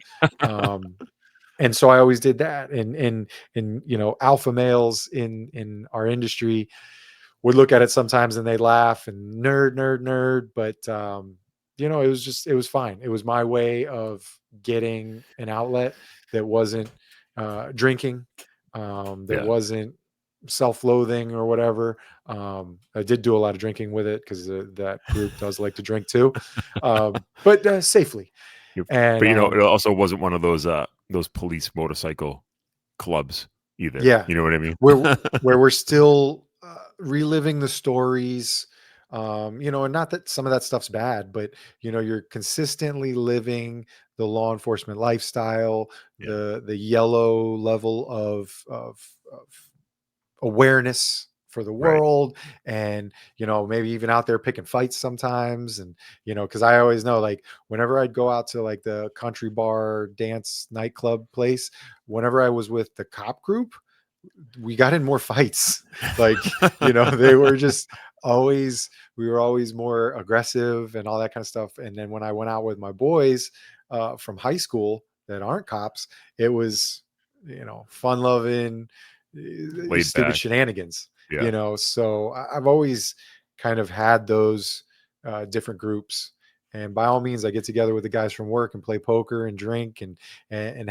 And so I always did that. And alpha males in our industry would look at it sometimes and they laugh and nerd, but it was fine. It was my way of getting an outlet that wasn't drinking, that Yeah. wasn't self-loathing or whatever. I did do a lot of drinking with it because that group does like to drink too, but safely. Yep. And But it also wasn't one of those police motorcycle clubs either. yeah, You know what I mean? where where we're still reliving the stories, and not that some of that stuff's bad, but you're consistently living the law enforcement lifestyle, Yeah. the yellow level of awareness for the Right. world, and maybe even out there picking fights sometimes. And because I always know, like, whenever I'd go out to like the country bar dance nightclub place, whenever I was with the cop group, we got in more fights. Like, they were just always, we were always more aggressive and all that kind of stuff. And then when I went out with my boys from high school that aren't cops, it was, fun loving, Laid stupid back. shenanigans, Yeah. So I've always kind of had those different groups. And by all means, I get together with the guys from work and play poker and drink and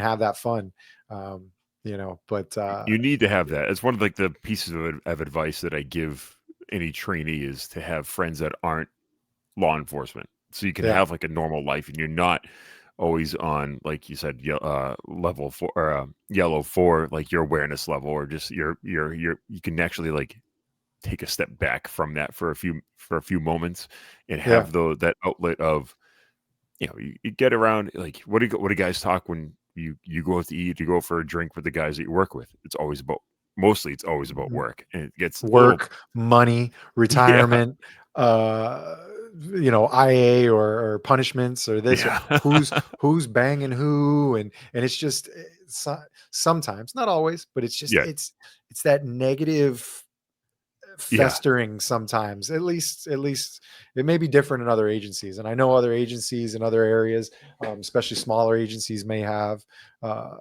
have that fun. But You need to have that. It's one of like the pieces of advice that I give any trainee, is to have friends that aren't law enforcement, so you can yeah, have like a normal life and you're not always on, like you said, level 4 or yellow for like your awareness level, or just you can actually like take a step back from that for a few moments and Yeah. have that outlet of, you get around, like, what do guys talk when you go out to eat, you go for a drink with the guys that you work with? It's always about work, and it gets a little Work, money, yeah, retirement, uh, IA or punishments or this or yeah, who's banging who, and it's just sometimes, not always, but it's just yeah, it's that negative yeah. festering sometimes. At least it may be different in other agencies, and I know other agencies in other areas, especially smaller agencies, may have uh,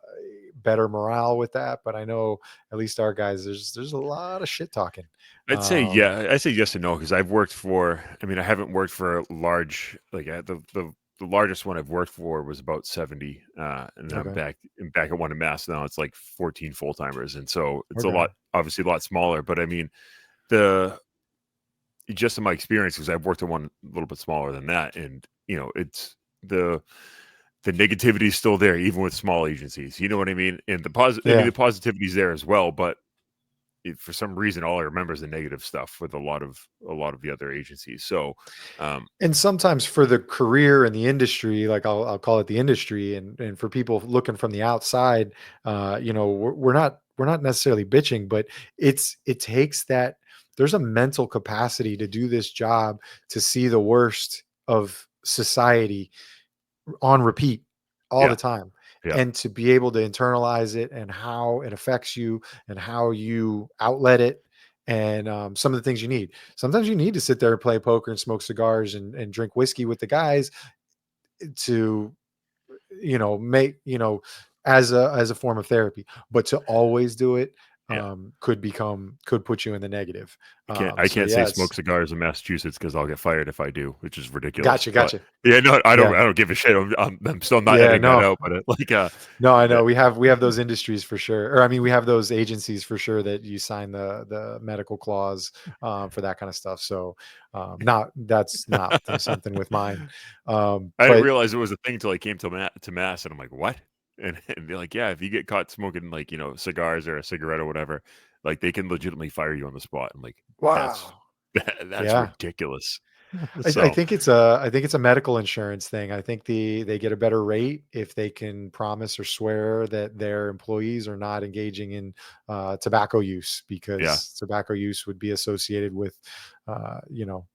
better morale with that. But I know at least our guys, there's a lot of shit talking. um I'd say yes and no, because I've worked for. I mean, I haven't worked for a large, like, the largest one I've worked for was about 70, and then okay. I'm back at one in Mass now. It's like 14 full timers, and so it's a Okay. lot, obviously a lot smaller. But I mean, the just in my experience, because I've worked at one a little bit smaller than that, and it's the negativity is still there, even with small agencies. You know what I mean? And I mean, Yeah. the positivity is there as well, but for some reason, all I remember is the negative stuff with a lot of the other agencies. So, um, And sometimes for the career and the industry, like I'll call it the industry, and for people looking from the outside, we're not necessarily bitching, but it takes that. There's a mental capacity to do this job, to see the worst of society on repeat all the yeah, time, yeah, and to be able to internalize it and how it affects you and how you outlet it, and some of the things you need. Sometimes you need to sit there and play poker and smoke cigars and drink whiskey with the guys to make as a form of therapy, but to always do it yeah. could put you in the negative. I So can't say yeah, smoke it's cigars in Massachusetts because I'll get fired if I do, which is ridiculous. gotcha, But gotcha. yeah, no, Yeah, I don't give a shit. I'm still not yeah, editing that no. out. But like, No, I know that, we have those industries for sure, or I mean, we have those agencies for sure that you sign the medical clause for that kind of stuff. So, not that's not something with mine, I didn't but realize it was a thing until I came to Mass, and I'm like, what? And they're like, yeah, if you get caught smoking, like, cigars or a cigarette or whatever, like, they can legitimately fire you on the spot. I'm like, that's wow, that's yeah. ridiculous. I So think it's a medical insurance thing. I think they get a better rate if they can promise or swear that their employees are not engaging in tobacco use, yeah, because tobacco use would be associated with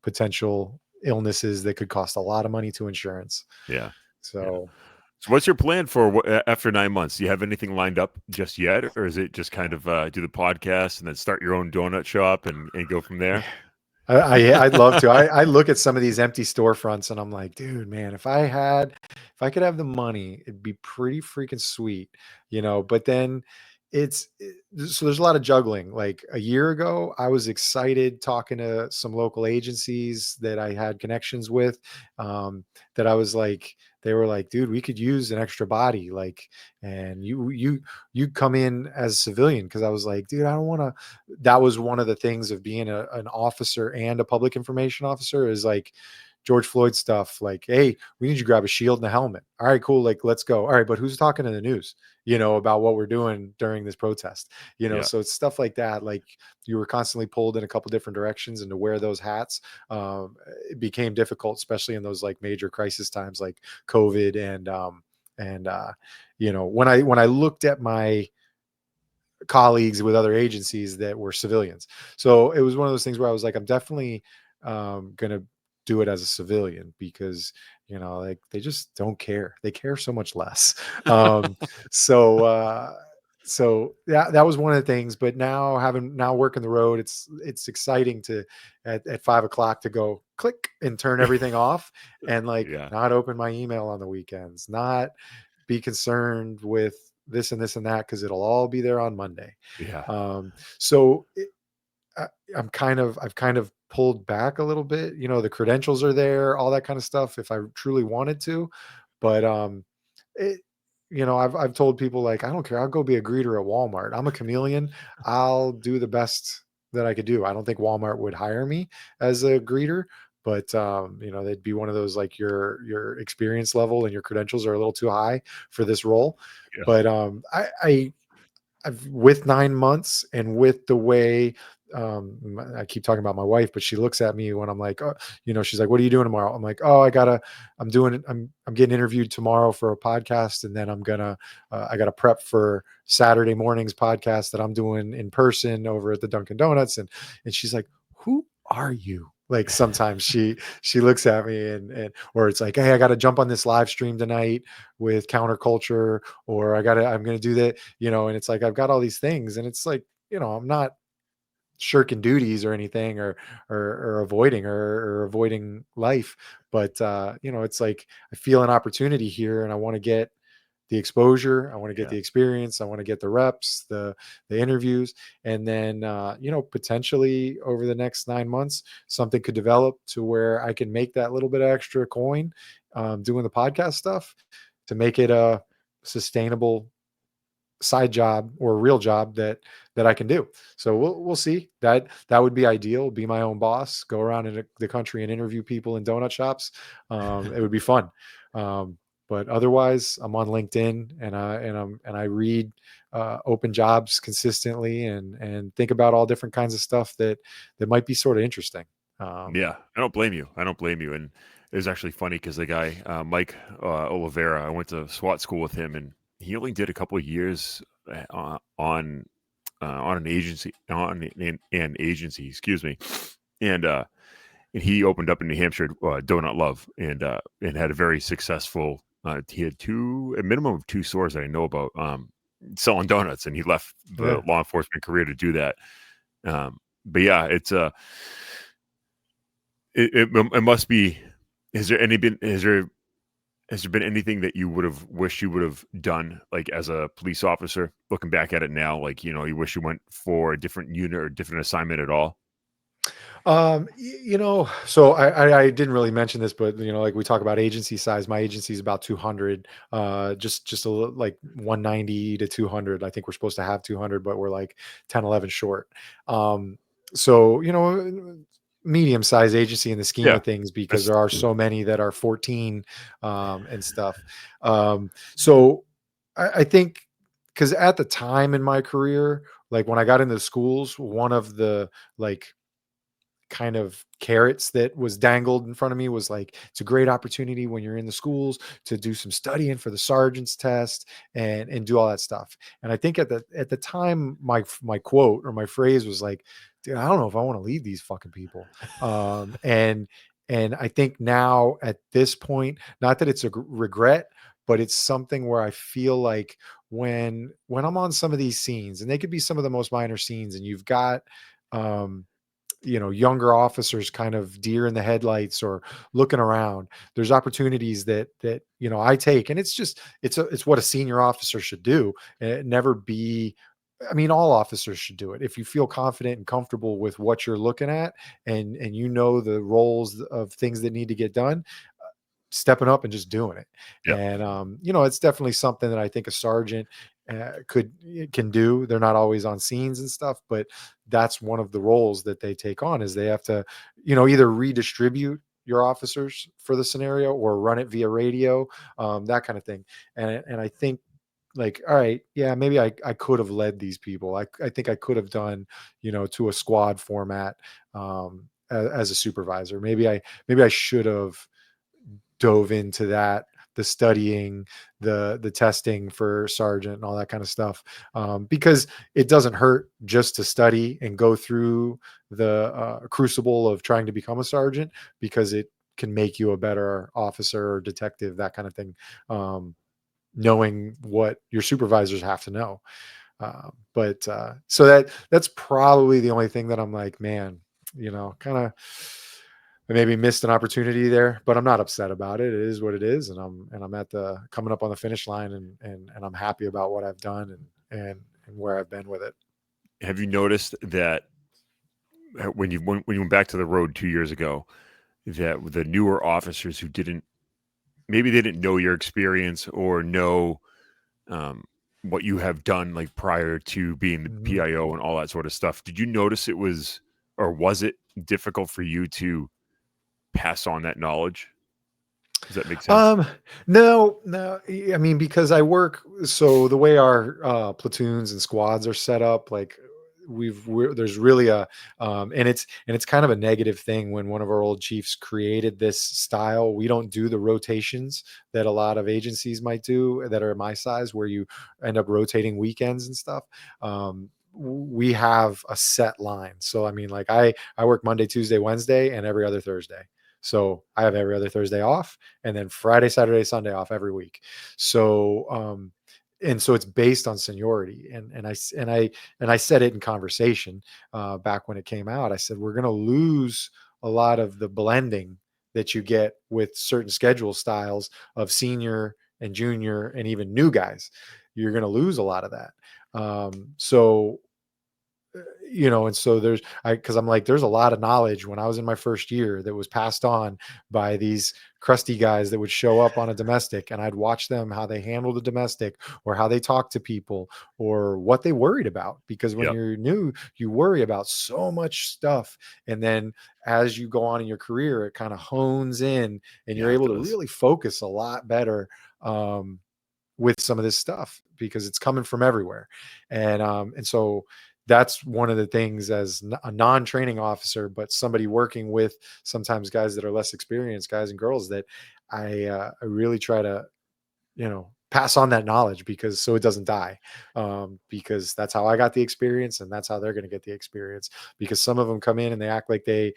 potential illnesses that could cost a lot of money to insurance. yeah, yeah. So So what's your plan for after 9 months? Do you have anything lined up just yet, or is it just kind of do the podcast and then start your own donut shop and go from yeah, there? I'd love to. I look at some of these empty storefronts and I'm like, dude, man, if I could have the money, it'd be pretty freaking sweet. But then so there's a lot of juggling. Like a year ago, I was excited talking to some local agencies that I had connections with. That I was like, they were like, dude, we could use an extra body. Like, and you come in as a civilian, because I was like, dude, I don't want to. That was one of the things of being an officer and a public information officer, is like George Floyd stuff. Like, hey, we need you to grab a shield and a helmet. All right, cool. Like, let's go. All right, but who's talking in the news, about what we're doing during this protest? Yeah, So it's stuff like that. Like, you were constantly pulled in a couple different directions, and to wear those hats, it became difficult, especially in those like major crisis times like COVID and when I looked at my colleagues with other agencies that were civilians. So it was one of those things where I was like, I'm definitely going to do it as a civilian, because like they just don't care. They care so much less. Um, so so yeah, that was one of the things. But now working the road, it's exciting to at 5 o'clock to go click and turn everything off, and like yeah, not open my email on the weekends, not be concerned with this and this and that, because it'll all be there on Monday. yeah, So I, I've kind of pulled back a little bit. The credentials are there, all that kind of stuff, if I truly wanted to. But it, I've told people, like, I don't care. I'll go be a greeter at Walmart. I'm a chameleon. I'll do the best that I could do. I don't think Walmart would hire me as a greeter, but they'd be one of those like your experience level and your credentials are a little too high for this role. Yeah. But I've with 9 months and with the way I keep talking about my wife, but she looks at me when I'm like, oh, she's like, "What are you doing tomorrow?" I'm like, "Oh, I'm getting interviewed tomorrow for a podcast, and then I gotta prep for Saturday morning's podcast that I'm doing in person over at the Dunkin' Donuts." And she's like, "Who are you?" Like sometimes she looks at me and or it's like, "Hey, I got to jump on this live stream tonight with counterculture," or I'm gonna do that, and it's like I've got all these things, and it's like, I'm not shirking duties or anything, or avoiding life, but it's like I feel an opportunity here, and I want to get the exposure, I want to get Yeah. the experience, I want to get the reps, the interviews, and then potentially over the next 9 months something could develop to where I can make that little bit of extra coin doing the podcast stuff to make it a sustainable side job or a real job that I can do. So we'll see. That would be ideal. Be my own boss. Go around in the country and interview people in donut shops. It would be fun. Um, but otherwise, I'm on LinkedIn and I read open jobs consistently and think about all different kinds of stuff that might be sort of interesting. Um, Yeah, I don't blame you. I don't blame you. And it was actually funny because the guy, Mike Oliveira, I went to SWAT school with him, and he only did a couple of years on an agency an agency, excuse me, and and he opened up in New Hampshire, Donut Love, and had a very successful. He had a minimum of two stores that I know about selling donuts, and he left the yeah. law enforcement career to do that. But yeah, it's it must be. Has there any been? Has there been anything that you would have wished you would have done, like as a police officer, looking back at it now, like you wish you went for a different unit or different assignment at all? So I didn't really mention this, but like we talk about agency size, my agency is about 200, just a little like 190 to 200. I think we're supposed to have 200, but we're like 10, 11 short. Um, so, medium sized agency in the scheme Yeah, of things, because that's there are so many that are 14, and stuff. So I think because at the time in my career, like when I got into schools, one of the like kind of carrots that was dangled in front of me was like, it's a great opportunity when you're in the schools to do some studying for the sergeant's test and do all that stuff. And I think at the time my quote or my phrase was like, dude, I don't know if I want to lead these fucking people. And I think now at this point, not that it's a regret, but it's something where I feel like when I'm on some of these scenes, and they could be some of the most minor scenes, and you've got um younger officers kind of deer in the headlights or looking around, there's opportunities that I take, and it's what a senior officer should do, and it never be, I mean, all officers should do it. If you feel confident and comfortable with what you're looking at, and the roles of things that need to get done, stepping up and just doing it. yeah, And it's definitely something that I think a sergeant can do. They're not always on scenes and stuff, but that's one of the roles that they take on, is they have to, either redistribute your officers for the scenario or run it via radio, that kind of thing. And I think, like, all right, yeah, maybe I could have led these people. I think I could have done, to a squad format, as a supervisor. Maybe I should have dove into that, the studying, the testing for sergeant and all that kind of stuff, because it doesn't hurt just to study and go through the crucible of trying to become a sergeant, because it can make you a better officer or detective, that kind of thing, knowing what your supervisors have to know. But so that's probably the only thing that I'm like, man, kind of, I maybe missed an opportunity there, but I'm not upset about it. It is what it is, and I'm at the coming up on the finish line, and I'm happy about what I've done and where I've been with it. have you noticed that when you went back to the road 2 years ago, that the newer officers who didn't maybe they didn't know your experience or know um, what you have done like prior to being the Mhm. PIO and all that sort of stuff. Did you notice it was or was it difficult for you to pass on that knowledge? Does that make sense? Um, no, no. I mean, because I work, so the way our platoons and squads are set up, like there's really and it's kind of a negative thing when one of our old chiefs created this style. We don't do the rotations that a lot of agencies might do that are my size, where you end up rotating weekends and stuff. We have a set line. So I mean, like I work Monday, Tuesday, Wednesday, and every other Thursday. So I have every other Thursday off, and then Friday, Saturday, Sunday off every week. So and so it's based on seniority. And I said it in conversation back when it came out. I said we're going to lose a lot of the blending that you get with certain schedule styles of senior and junior and even new guys. You're going to lose a lot of that. So and so because I'm like, there's a lot of knowledge when I was in my first year that was passed on by these crusty guys that would show up on a domestic, and I'd watch them, how they handle the domestic, or how they talk to people, or what they worried about. Because when Yep. you're new, you worry about so much stuff. And then as you go on in your career, it kind of hones in, and you're Yeah, it able to does. really focus a lot better. With some of this stuff, because it's coming from everywhere. And so that's one of the things, as a non-training officer, but somebody working with sometimes guys that are less experienced, guys and girls, that I really try to pass on that knowledge, because so it doesn't die. Because that's how I got the experience, and that's how they're going to get the experience. Because some of them come in and they act like they're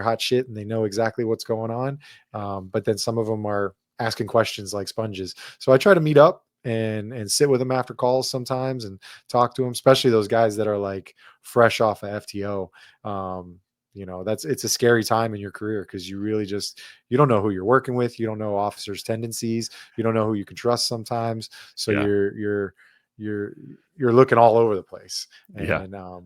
hot shit and they know exactly what's going on. But then some of them are asking questions like sponges. So I try to meet up and sit with them after calls sometimes and talk to them, especially those guys that are like fresh off of FTO. It's a scary time in your career, because you really just, you don't know who you're working with. You don't know officers' tendencies. You don't know who you can trust sometimes. So Yeah. you're you're looking all over the place. Yeah. You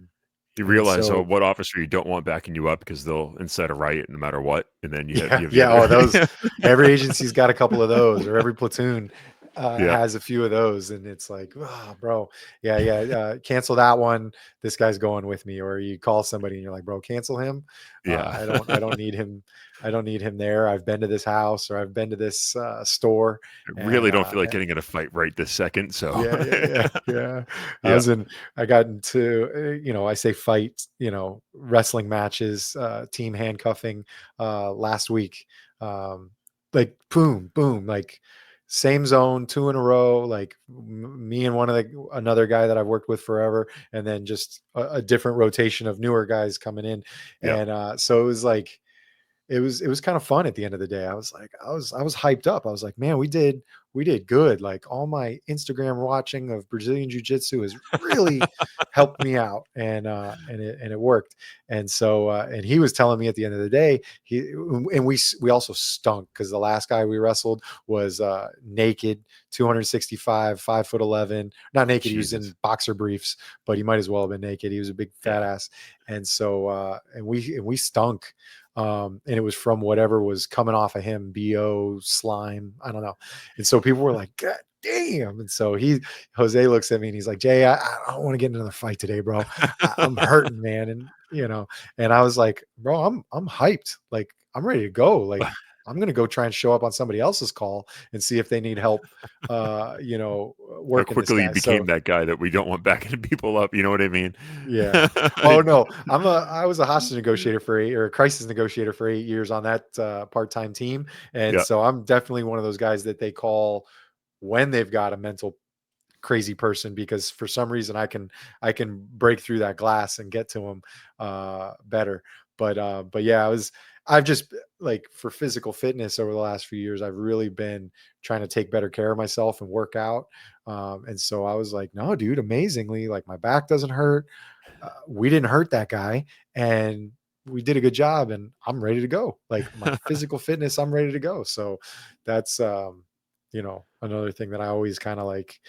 And realize, oh, so what officer you don't want backing you up because they'll incite a riot no matter what, and then you have yeah, you have the yeah. Oh, those, other. every agency's got a couple of those, or every platoon Yeah, has a few of those. And it's like, oh, bro, yeah, yeah, cancel that one. This guy's going with me. Or you call somebody and you're like, bro, cancel him. yeah. I don't need him. I don't need him there. I've been to this house, or I've been to this store. I And really don't feel like getting in a fight right this second. So, yeah, yeah, yeah, yeah. yeah, I got into, I say fight, wrestling matches, team handcuffing, last week. Um, like boom, boom, like same zone, two in a row, like me and another guy that I've worked with forever. And then just a different rotation of newer guys coming in. yeah, And, so it was like, it was kind of fun at the end of the day. I was like, I was hyped up. I was like, man, we did good. Like, all my Instagram watching of Brazilian Jiu-Jitsu has really helped me out, and it worked. And so and he was telling me at the end of the day, we also stunk, because the last guy we wrestled was naked, 265, 5'11", not naked. He was in Jesus, boxer briefs, but he might as well have been naked. He was a big fat yeah, ass. And so and we stunk. And it was from whatever was coming off of him, BO, slime, I don't know. And so people were like, God damn. And so Jose looks at me and he's like, Jay, I don't want to get into another fight today, bro. I'm hurting, man. And I was like, bro, I'm hyped. Like, I'm ready to go. Like, I'm going to go try and show up on somebody else's call and see if they need help, how working this quickly you guy. became So that guy that we don't want backing people up. You know what I mean? yeah. Oh no, I was a hostage negotiator or a crisis negotiator for 8 years on that part-time team. And Yeah, so I'm definitely one of those guys that they call when they've got a mental crazy person, because for some reason I can break through that glass and get to them better. But yeah, I've just, like, for physical fitness over the last few years, I've really been trying to take better care of myself and work out. And so I was like, no, dude, amazingly, like, my back doesn't hurt. We didn't hurt that guy, and we did a good job, and I'm ready to go. Like, my physical fitness, I'm ready to go. So that's another thing that I always kind of like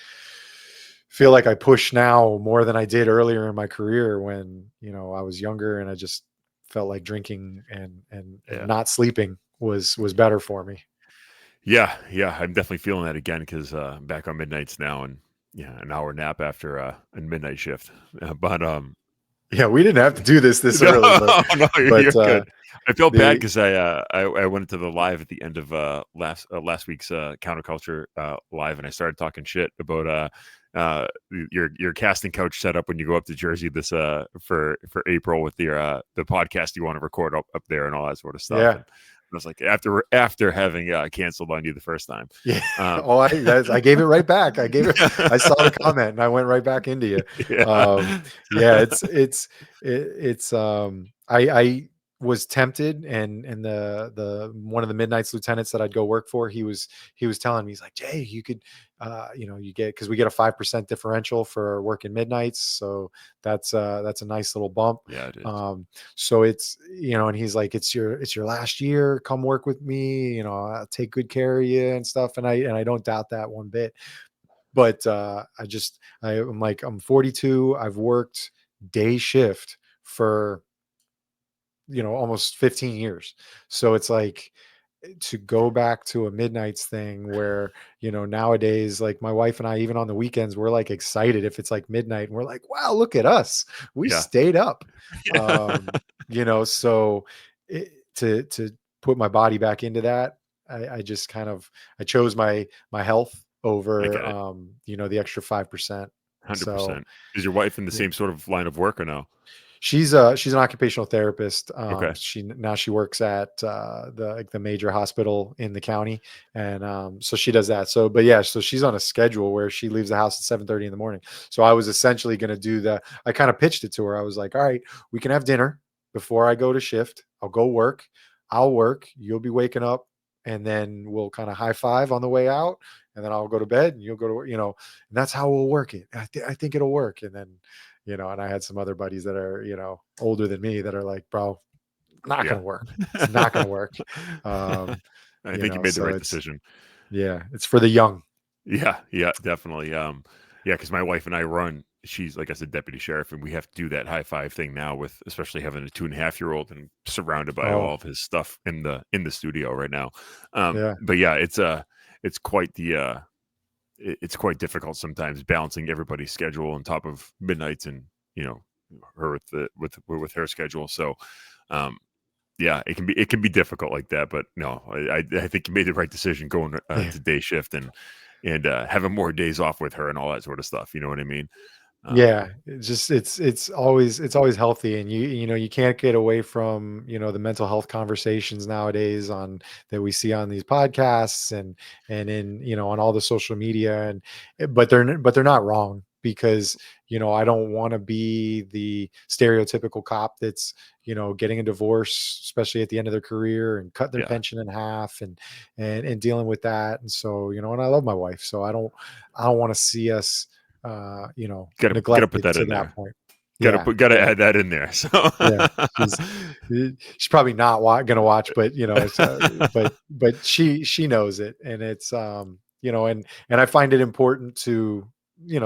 feel like I push now more than I did earlier in my career, when I was younger and I just felt like drinking and yeah, not sleeping was better for me. yeah, yeah. I'm definitely feeling that again because I'm back on midnights now, and yeah, an hour nap after a midnight shift. But Yeah, we didn't have to do this No, early, no, but you're good. I felt bad the because I went into the live at the end of last week's counterculture live, and I started talking shit about your casting couch setup when you go up to Jersey this for April with your the podcast you want to record up there and all that sort of stuff. yeah. And I was like, after having canceled on you the first time. Yeah. Um, Oh, I gave it right back. I saw the comment and I went right back into you. yeah, Yeah, I was tempted, and the one of the Midnight's lieutenants that I'd go work for, he was telling me, he's like, Jay, you could, you get, cause we get a 5% differential for working midnights. So that's a nice little bump. yeah, it is. So it's, and he's like, it's your last year, come work with me, I'll take good care of you and stuff. And I don't doubt that one bit. But I'm like, I'm 42. I've worked day shift for, almost 15 years. So it's like, to go back to a midnights thing where, nowadays, like my wife and I, even on the weekends, we're like excited if it's like midnight and we're like, wow, look at us, we Yeah. stayed up. Yeah. So to put my body back into that, I just kind of, I chose my health I over, get it. the extra 5%. So 100%. Is your wife in the yeah. same sort of line of work or no? She's an occupational therapist. Okay. She works at the major hospital in the county, and so she does that. So, but yeah, so she's on a schedule where she leaves the house at 7:30 in the morning. So I was essentially going to do the. I kind of pitched it to her. I was like, all right, we can have dinner before I go to shift. I'll go work. I'll work. You'll be waking up, and then we'll kind of high five on the way out, and then I'll go to bed, and you'll go to work. And that's how we'll work it. I think it'll work, and then and I had some other buddies that are, older than me that are like, bro, not Yeah. going to work. It's not going to work. Um, I think you made the so right decision. it's for the young. Yeah, yeah, definitely. Yeah, because my wife and I run. She's like I said, deputy sheriff, and we have to do that high five thing now with especially having a 2.5-year-old and surrounded by Oh, all of his stuff in the studio right now. yeah. But yeah, it's quite it's quite difficult sometimes balancing everybody's schedule on top of midnights and you know her with her schedule. So um, yeah, it can be difficult like that. But no, I think you made the right decision going Yeah. to day shift and having more days off with her and all that sort of stuff. You know what I mean? Um, Yeah, it's always healthy, and you can't get away from the mental health conversations nowadays on that we see on these podcasts and in on all the social media, and but they're not wrong, because I don't want to be the stereotypical cop that's getting a divorce, especially at the end of their career, and cut their yeah, pension in half, and dealing with that. And so and I love my wife, so I don't want to see us gotta put neglected that to in that there. point. Gotta Yeah, put gotta yeah, add that in there. So yeah. She's she's probably not gonna watch, but but she knows it, and it's and I find it important to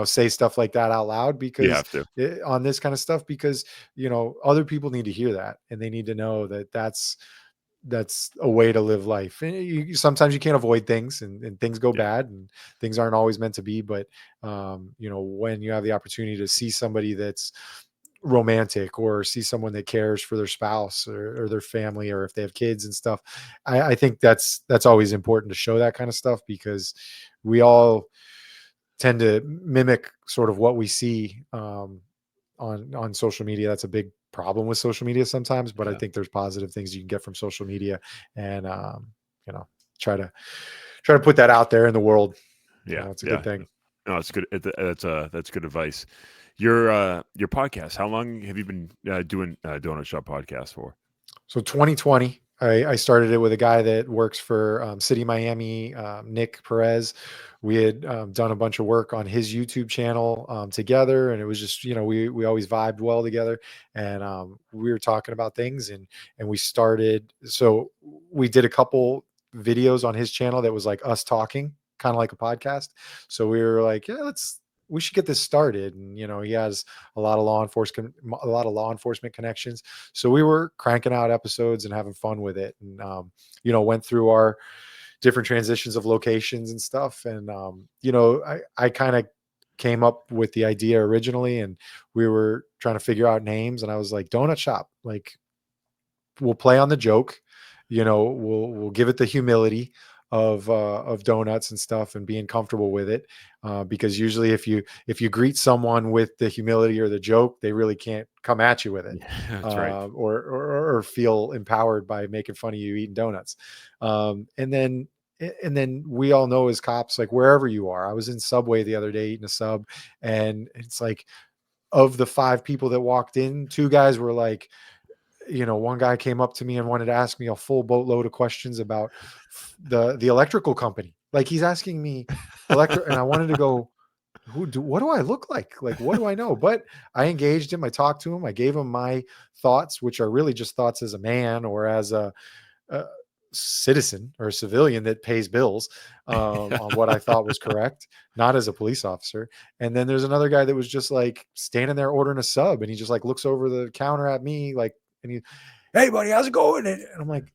say stuff like that out loud, you because have to. on this kind of stuff, because other people need to hear that, and they need to know that that's a way to live life. And sometimes you can't avoid things, and things go Yeah, bad, and things aren't always meant to be. But when you have the opportunity to see somebody that's romantic, or see someone that cares for their spouse, or their family, or if they have kids and stuff, I think that's always important to show that kind of stuff, because we all tend to mimic sort of what we see on social media. That's a big problem with social media sometimes, but I yeah, think there's positive things you can get from social media, and you know, try to put that out there in the world. yeah, It's a good yeah. thing. No, it's good. That's good advice. Your podcast. How long have you been doing Donut Shop podcast for? So 2020, I started it with a guy that works for City Miami, Nick Perez. We had done a bunch of work on his YouTube channel together, and it was just we always vibed well together, and we were talking about things, and we started. So we did a couple videos on his channel that was like us talking, kind of like a podcast. So we were like, yeah, we should get this started, and he has a lot of law enforcement connections, so we were cranking out episodes and having fun with it, and went through our different transitions of locations and stuff. And I kind of came up with the idea originally, and we were trying to figure out names, and I was like, donut shop, like, we'll play on the joke, we'll give it the humility of donuts and stuff, and being comfortable with it, because usually if you greet someone with the humility or the joke, they really can't come at you with it, Yeah, that's right. or feel empowered by making fun of you eating donuts. And then we all know as cops, like, wherever you are, I was in Subway the other day eating a sub, and it's like, of the 5 people that walked in, 2 guys were like, one guy came up to me and wanted to ask me a full boatload of questions about the electrical company. Like, he's asking me and I wanted to go, what do I look like? Like, what do I know? But I engaged him. I talked to him. I gave him my thoughts, which are really just thoughts as a man, or as a citizen or a civilian that pays bills, on what I thought was correct, not as a police officer. And then there's another guy that was just like standing there ordering a sub, and he just like looks over the counter at me, like, and he, hey buddy, how's it going? And I'm like,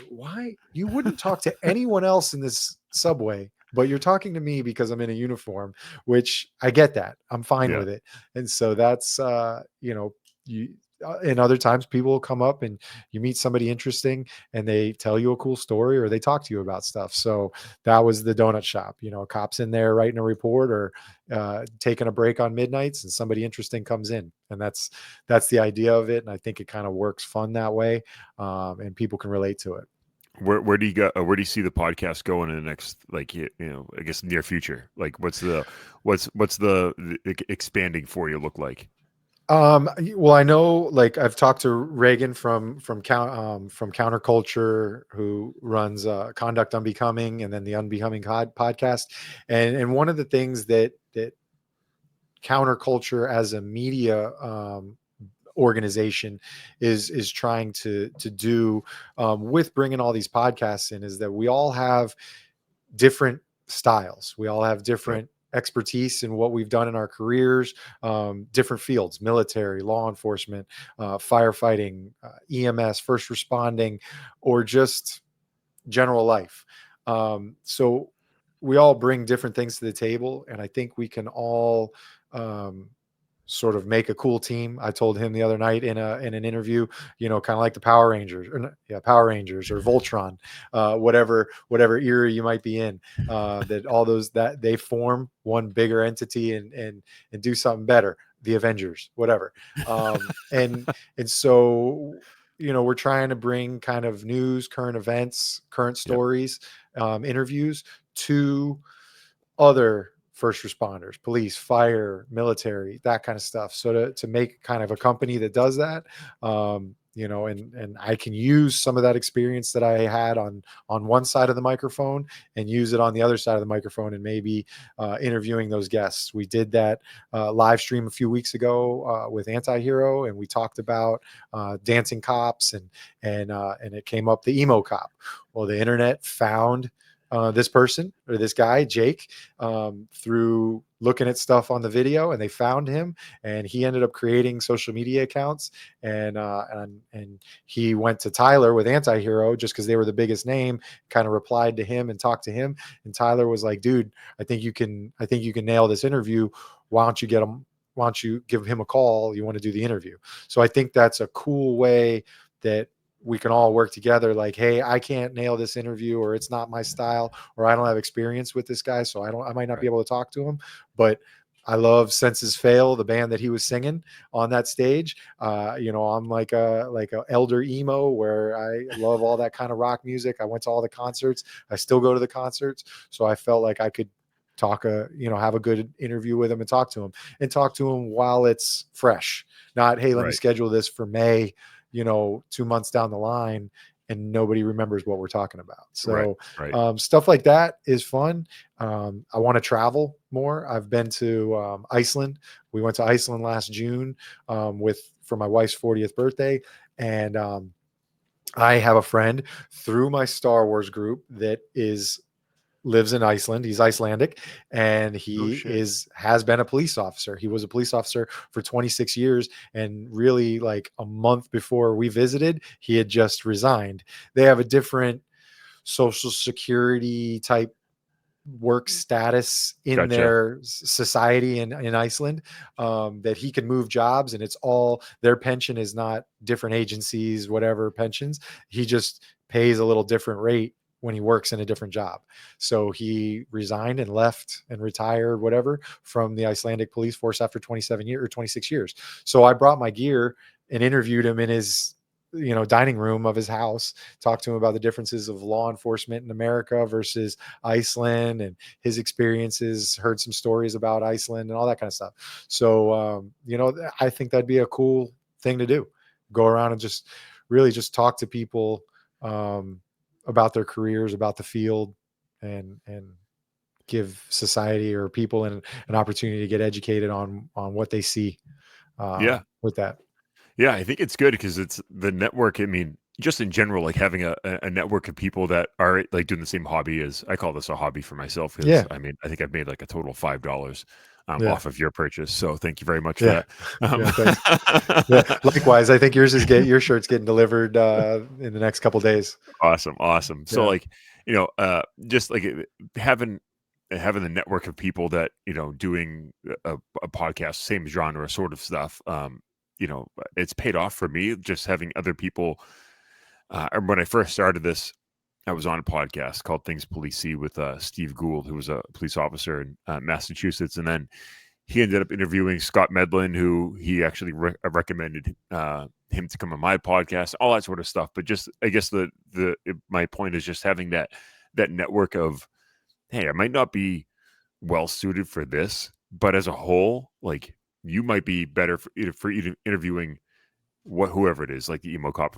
why? You wouldn't talk to anyone else in this Subway, but you're talking to me because I'm in a uniform, which I get that. I'm fine Yeah. with it. And so that's, you, and other times people will come up and you meet somebody interesting, and they tell you a cool story, or they talk to you about stuff. So that was the donut shop. Cops in there writing a report, or taking a break on midnights, and somebody interesting comes in, and that's the idea of it. And I think it kind of works fun that way, and people can relate to it. Where do you go? Where do you see the podcast going in the next, like, I guess, near future? Like, what's the expanding for you look like? Well, I know, like, I've talked to Reagan from Counterculture, who runs Conduct Unbecoming, and then the Unbecoming podcast. And one of the things that Counterculture as a media organization is trying to do, with bringing all these podcasts in, is that we all have different styles. We all have Yep. different expertise in what we've done in our careers, different fields: military, law enforcement, firefighting, EMS, first responding, or just general life. So we all bring different things to the table, and I think we can all, um, sort of make a cool team. I told him the other night in an interview, kind of like the Power Rangers, Power Rangers or Voltron, whatever era you might be in, that all those, that they form one bigger entity, and do something better. The Avengers, whatever. And so, we're trying to bring kind of news, current events, current Yep. stories, interviews to other first responders, police, fire, military, that kind of stuff. So to make kind of a company that does that, and I can use some of that experience that I had on one side of the microphone, and use it on the other side of the microphone, and maybe interviewing those guests. We did that live stream a few weeks ago with Anti-Hero, and we talked about dancing cops, and it came up the emo cop. Well, the internet found this person, or this guy, Jake, through looking at stuff on the video, and they found him, and he ended up creating social media accounts, and he went to Tyler with Anti-Hero just because they were the biggest name, kind of replied to him and talked to him, and Tyler was like, dude, I think you can nail this interview. Why don't you get him? Why don't you give him a call? You want to do the interview? So I think that's a cool way that we can all work together. Like, hey, I can't nail this interview, or it's not my style, or I don't have experience with this guy, so I might not be Right. able to talk to him. But I love Senses Fail, the band that he was singing on that stage. I'm like a elder emo, where I love all that kind of rock music. I went to all the concerts. I still go to the concerts. So I felt like I could have a good interview with him, and talk to him while it's fresh. Not, hey, let me Right. schedule this for May, 2 months down the line, and nobody remembers what we're talking about. Right. So Right. stuff like that is fun. I want to travel more. I've been to Iceland. We went to Iceland last June, for my wife's 40th birthday. And I have a friend through my Star Wars group that lives in Iceland. He's Icelandic, and Oh he shit. has been a police officer. He was a police officer for 26 years, and really, like, a month before we visited, he had just resigned. They have a different social security type work status in Gotcha. their society in Iceland, that he can move jobs, and it's all their pension is not different agencies, whatever pensions. He just pays a little different rate when he works in a different job. So he resigned and left and retired, whatever, from the Icelandic police force after 27 years or 26 years. So I brought my gear and interviewed him in his dining room of his house, talked to him about the differences of law enforcement in America versus Iceland and his experiences, heard some stories about Iceland and all that kind of stuff. So, I think that'd be a cool thing to do. Go around and just really just talk to people, about their careers, about the field, and give society or people an opportunity to get educated on what they see, Yeah. with that. Yeah, I think it's good because it's the network. I mean, just in general, like having a network of people that are like doing the same hobby as I call this a hobby for myself. Because Yeah. I mean, I think I've made like a total of $5 Yeah. off of your purchase. So thank you very much for Yeah. that. Um, Yeah. Thanks. Yeah. Likewise, I think your shirt's getting delivered in the next couple days. Awesome, awesome. So Yeah. like, just like having having the network of people that doing a podcast, same genre sort of stuff. It's paid off for me just having other people. And when I first started this, I was on a podcast called Things Police See with Steve Gould, who was a police officer in Massachusetts, and then he ended up interviewing Scott Medlin, who he actually recommended him to come on my podcast, all that sort of stuff. But just, I guess my point is just having that network of, hey, I might not be well suited for this, but as a whole, like you might be better for interviewing whoever it is, like the emo cop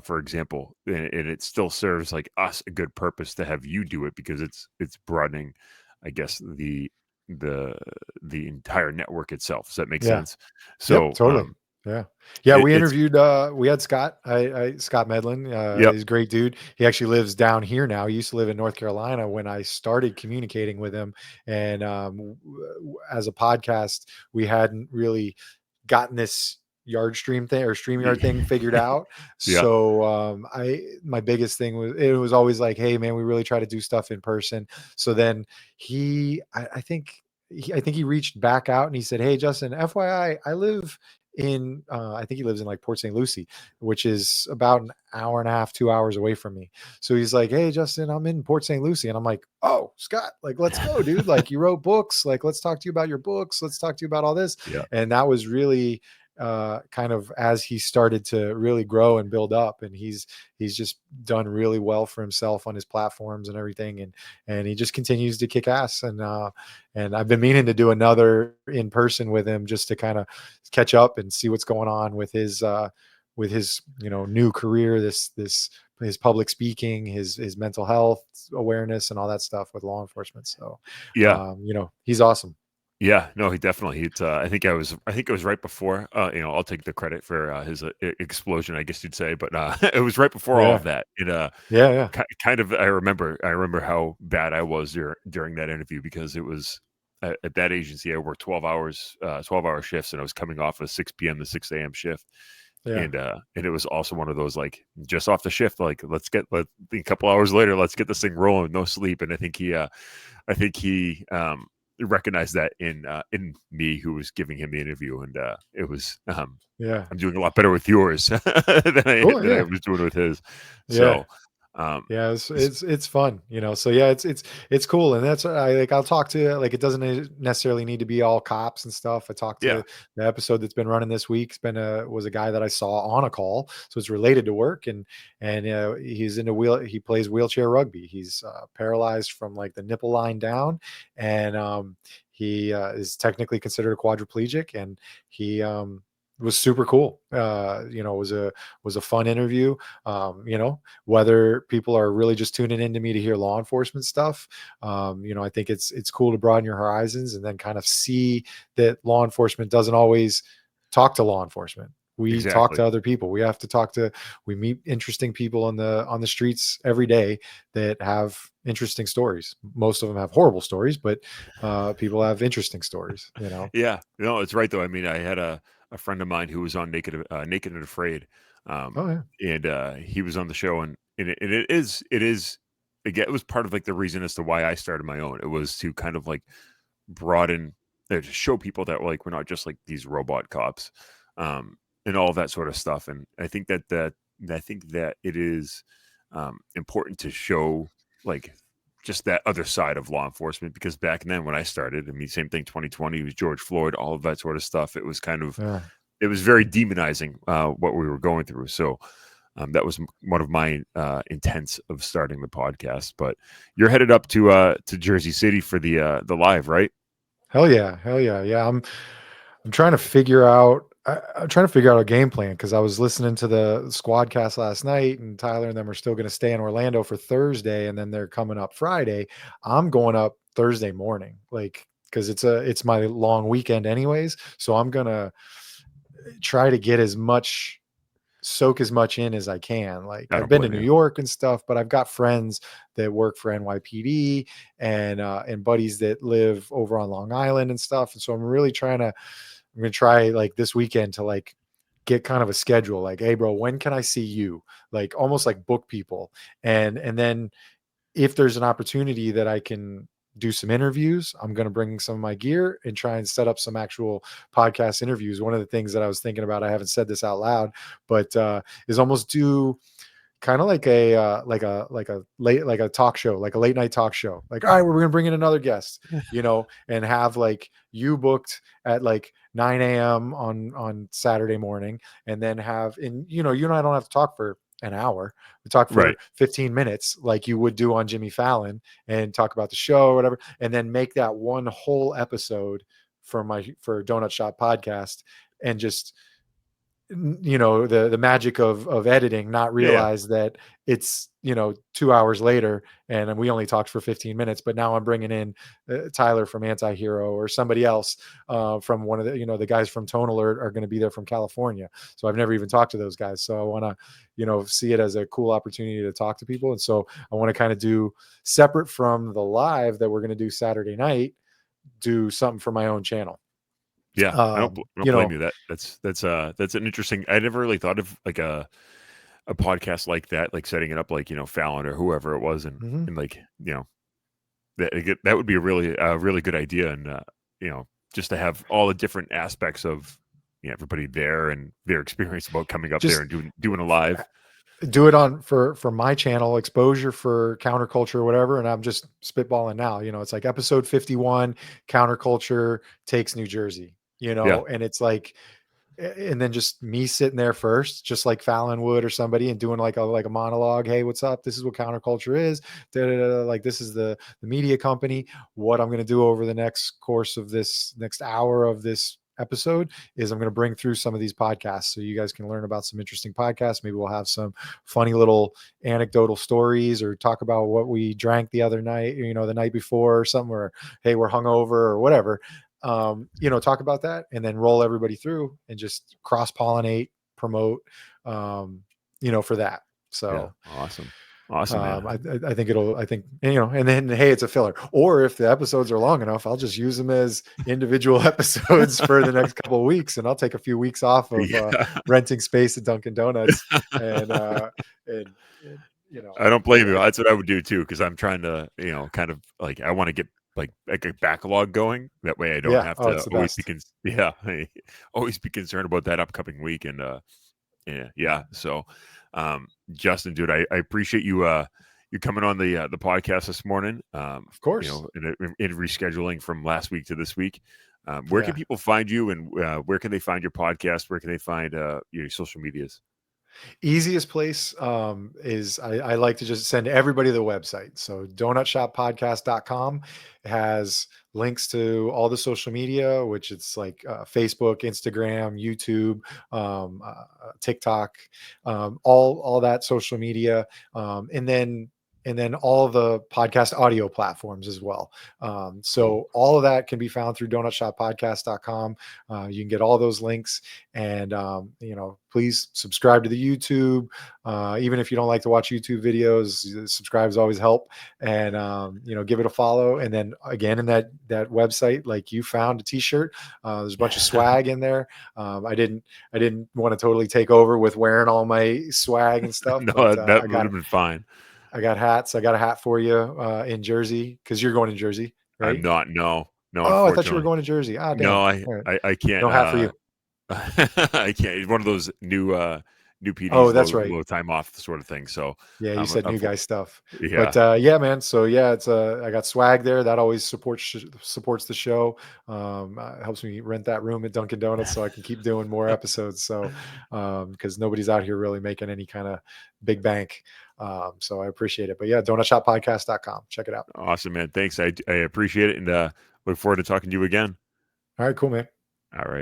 for example, and it still serves like us a good purpose to have you do it because it's broadening, I guess the the entire network itself. Does that make Yeah. sense? Yep. So Totally. Yeah. Yeah. We it's interviewed. We had Scott. Scott Medlin. yep, He's a great dude. He actually lives down here now. He used to live in North Carolina when I started communicating with him. And as a podcast, we hadn't really gotten this yard stream thing or stream yard thing figured out. yeah, So I my biggest thing was, it was always like, hey man, we really try to do stuff in person. So then I think I think he reached back out and he said, "Hey, Justin, FYI, I live in, I think he lives in like Port St. Lucie, which is about an hour and a half, 2 hours away from me." So he's like, "Hey, Justin, I'm in Port St. Lucie." And I'm like, "Oh, Scott, like, let's go, dude. Like, you wrote books. Like, let's talk to you about your books. Let's talk to you about all this." yeah, And that was really kind of as he started to really grow and build up. And he's just done really well for himself on his platforms and everything. And he just continues to kick ass. And I've been meaning to do another in person with him just to kind of catch up and see what's going on with his new career, this his public speaking, his mental health awareness and all that stuff with law enforcement. So yeah. he's awesome. Yeah, no, he definitely. It's. I think it was right before. I'll take the credit for his explosion, I guess you'd say. But it was right before all of Yeah. that. Yeah. Yeah. Kind of. I remember how bad I was during that interview because it was at that agency. I worked 12 hour shifts, and I was coming off a 6 p.m. to 6 a.m. shift, Yeah. and it was also one of those like just off the shift, like a couple hours later, let's get this thing rolling, no sleep. And I think he recognized that in me who was giving him the interview, and it was Yeah. I'm doing a lot better with yours than Cool. I Yeah. was doing with his. Yeah. So um, Yeah, it's s- it's fun, So yeah, it's cool, and that's what I like. I'll talk to, like, it doesn't necessarily need to be all cops and stuff. I talked yeah, to the episode that's been running this week. It's been was a guy that I saw on a call, so it's related to work, and he's into he plays wheelchair rugby. He's paralyzed from like the nipple line down, and he is technically considered a quadriplegic, and he was super cool. Was a fun interview. Whether people are really just tuning in to me to hear law enforcement stuff. I think it's cool to broaden your horizons and then kind of see that law enforcement doesn't always talk to law enforcement. We talk exactly. to other people. We meet interesting people on the streets every day that have interesting stories. Most of them have horrible stories, but people have interesting stories. Yeah, no, it's right though. I mean, I had a friend of mine who was on Naked and Afraid, Oh yeah. and he was on the show, and it is again, it was part of like the reason as to why I started my own. It was to kind of like broaden, to show people that like we're not just like these robot cops, and all that sort of stuff. And I think that it is important to show like just that other side of law enforcement, because back then when I started, I mean, same thing, 2020 was George Floyd, all of that sort of stuff. It was kind of, Yeah. it was very demonizing what we were going through. So that was one of my intents of starting the podcast. But you're headed up to Jersey City for the live, right? Hell yeah, hell yeah, yeah. I'm trying to figure out. I'm trying to figure out a game plan because I was listening to the squad cast last night, and Tyler and them are still going to stay in Orlando for Thursday, and then they're coming up Friday. I'm going up Thursday morning, like because it's my long weekend anyways. So I'm gonna try to get as much soak as much in as I can. Like I I've don't been to blame New you. York and stuff, but I've got friends that work for NYPD and buddies that live over on Long Island and stuff. And so I'm gonna try like this weekend to like get kind of a schedule. Like, hey bro, when can I see you? Like almost like book people. And then if there's an opportunity that I can do some interviews, I'm going to bring some of my gear and try and set up some actual podcast interviews. One of the things that I was thinking about, I haven't said this out loud, but is almost do kind of like a talk show, like a late night talk show. Like, all right, we're gonna bring in another guest, and have like you booked at like 9 a.m. on Saturday morning, and then have you and I don't have to talk for an hour. We talk for Right. 15 minutes like you would do on Jimmy Fallon and talk about the show or whatever, and then make that one whole episode for Donut Shop podcast and just the magic of editing, not Yeah. realize that it's 2 hours later and we only talked for 15 minutes, but now I'm bringing in Tyler from Anti-Hero or somebody else from one of the guys from Tone Alert are going to be there from California, so I've never even talked to those guys, so I want to see it as a cool opportunity to talk to people. And so I want to kind of do separate from the live that we're going to do Saturday night, do something for my own channel. Yeah. um I don't you blame know you. That's an interesting. I never really thought of like a podcast like that, like setting it up like Fallon or whoever it was, mhm. and like that would be a really good idea, and just to have all the different aspects of everybody there and their experience about coming up there Just and doing a live. do it on for my channel, exposure for counterculture or whatever, and I'm just spitballing now. It's like episode 51, counterculture takes New Jersey, Yeah. and it's like, and then just me sitting there first, just like Fallon would or somebody, and doing like a monologue. Hey, what's up? This is what counterculture is. Da, da, da, like this is the media company. What I'm going to do over the next course of this next hour of this episode is I'm going to bring through some of these podcasts so you guys can learn about some interesting podcasts. Maybe we'll have some funny little anecdotal stories or talk about what we drank the other night, the night before or something, or hey, we're hungover or whatever. Talk about that and then roll everybody through and just cross pollinate, promote, for that. Yeah. So Awesome, man. I think I think, and then, hey, it's a filler. Or if the episodes are long enough, I'll just use them as individual episodes for the next couple of weeks. And I'll take a few weeks off of Yeah. renting space at Dunkin' Donuts and, and, and, I don't do blame you. That's what I would do too, because I'm trying to, kind of like I want to get like a backlog going. That way, I don't yeah. have Oh, to it's the always be best. always be concerned about that upcoming week. And yeah. So, Justin, dude, I appreciate you coming on the podcast this morning. Of course. In rescheduling from last week to this week. Where can Yeah. people find you, and where can they find your podcast? Where can they find your social medias? Easiest place is I like to just send everybody to the website. So donutshoppodcast.com has links to all the social media, which it's like Facebook, Instagram, YouTube, TikTok, all that social media, and then all the podcast audio platforms as well. Cool. So all of that can be found through donutshoppodcast.com. You can get all those links, and please subscribe to the YouTube. Even if you don't like to watch YouTube videos, subscribes always help. And give it a follow. And then again, in that website, like you found a T-shirt. There's a bunch of swag in there. I didn't want to totally take over with wearing all my swag and stuff, No, but that I would got have been fine. I got hats. I got a hat for you in Jersey because you're going to Jersey, I'm right? not. No, no, Oh, I thought you were unfortunately. going to Jersey. Ah, No, damn. I, All right. I, I can't. No hat for you. I can't. It's one of those new Oh, PDs, that's right. low time off sort of thing. So, Yeah, you said new unfor- guy stuff. But yeah, yeah, man. So yeah, it's I got swag there. That always supports the show. Helps me rent that room at Dunkin' Donuts so I can keep doing more episodes. So because nobody's out here really making any kind of big bank. So I appreciate it. But yeah, donutshoppodcast.com. Check it out. awesome, man. Thanks. I appreciate it, and look forward to talking to you again. All right, cool, man. All right.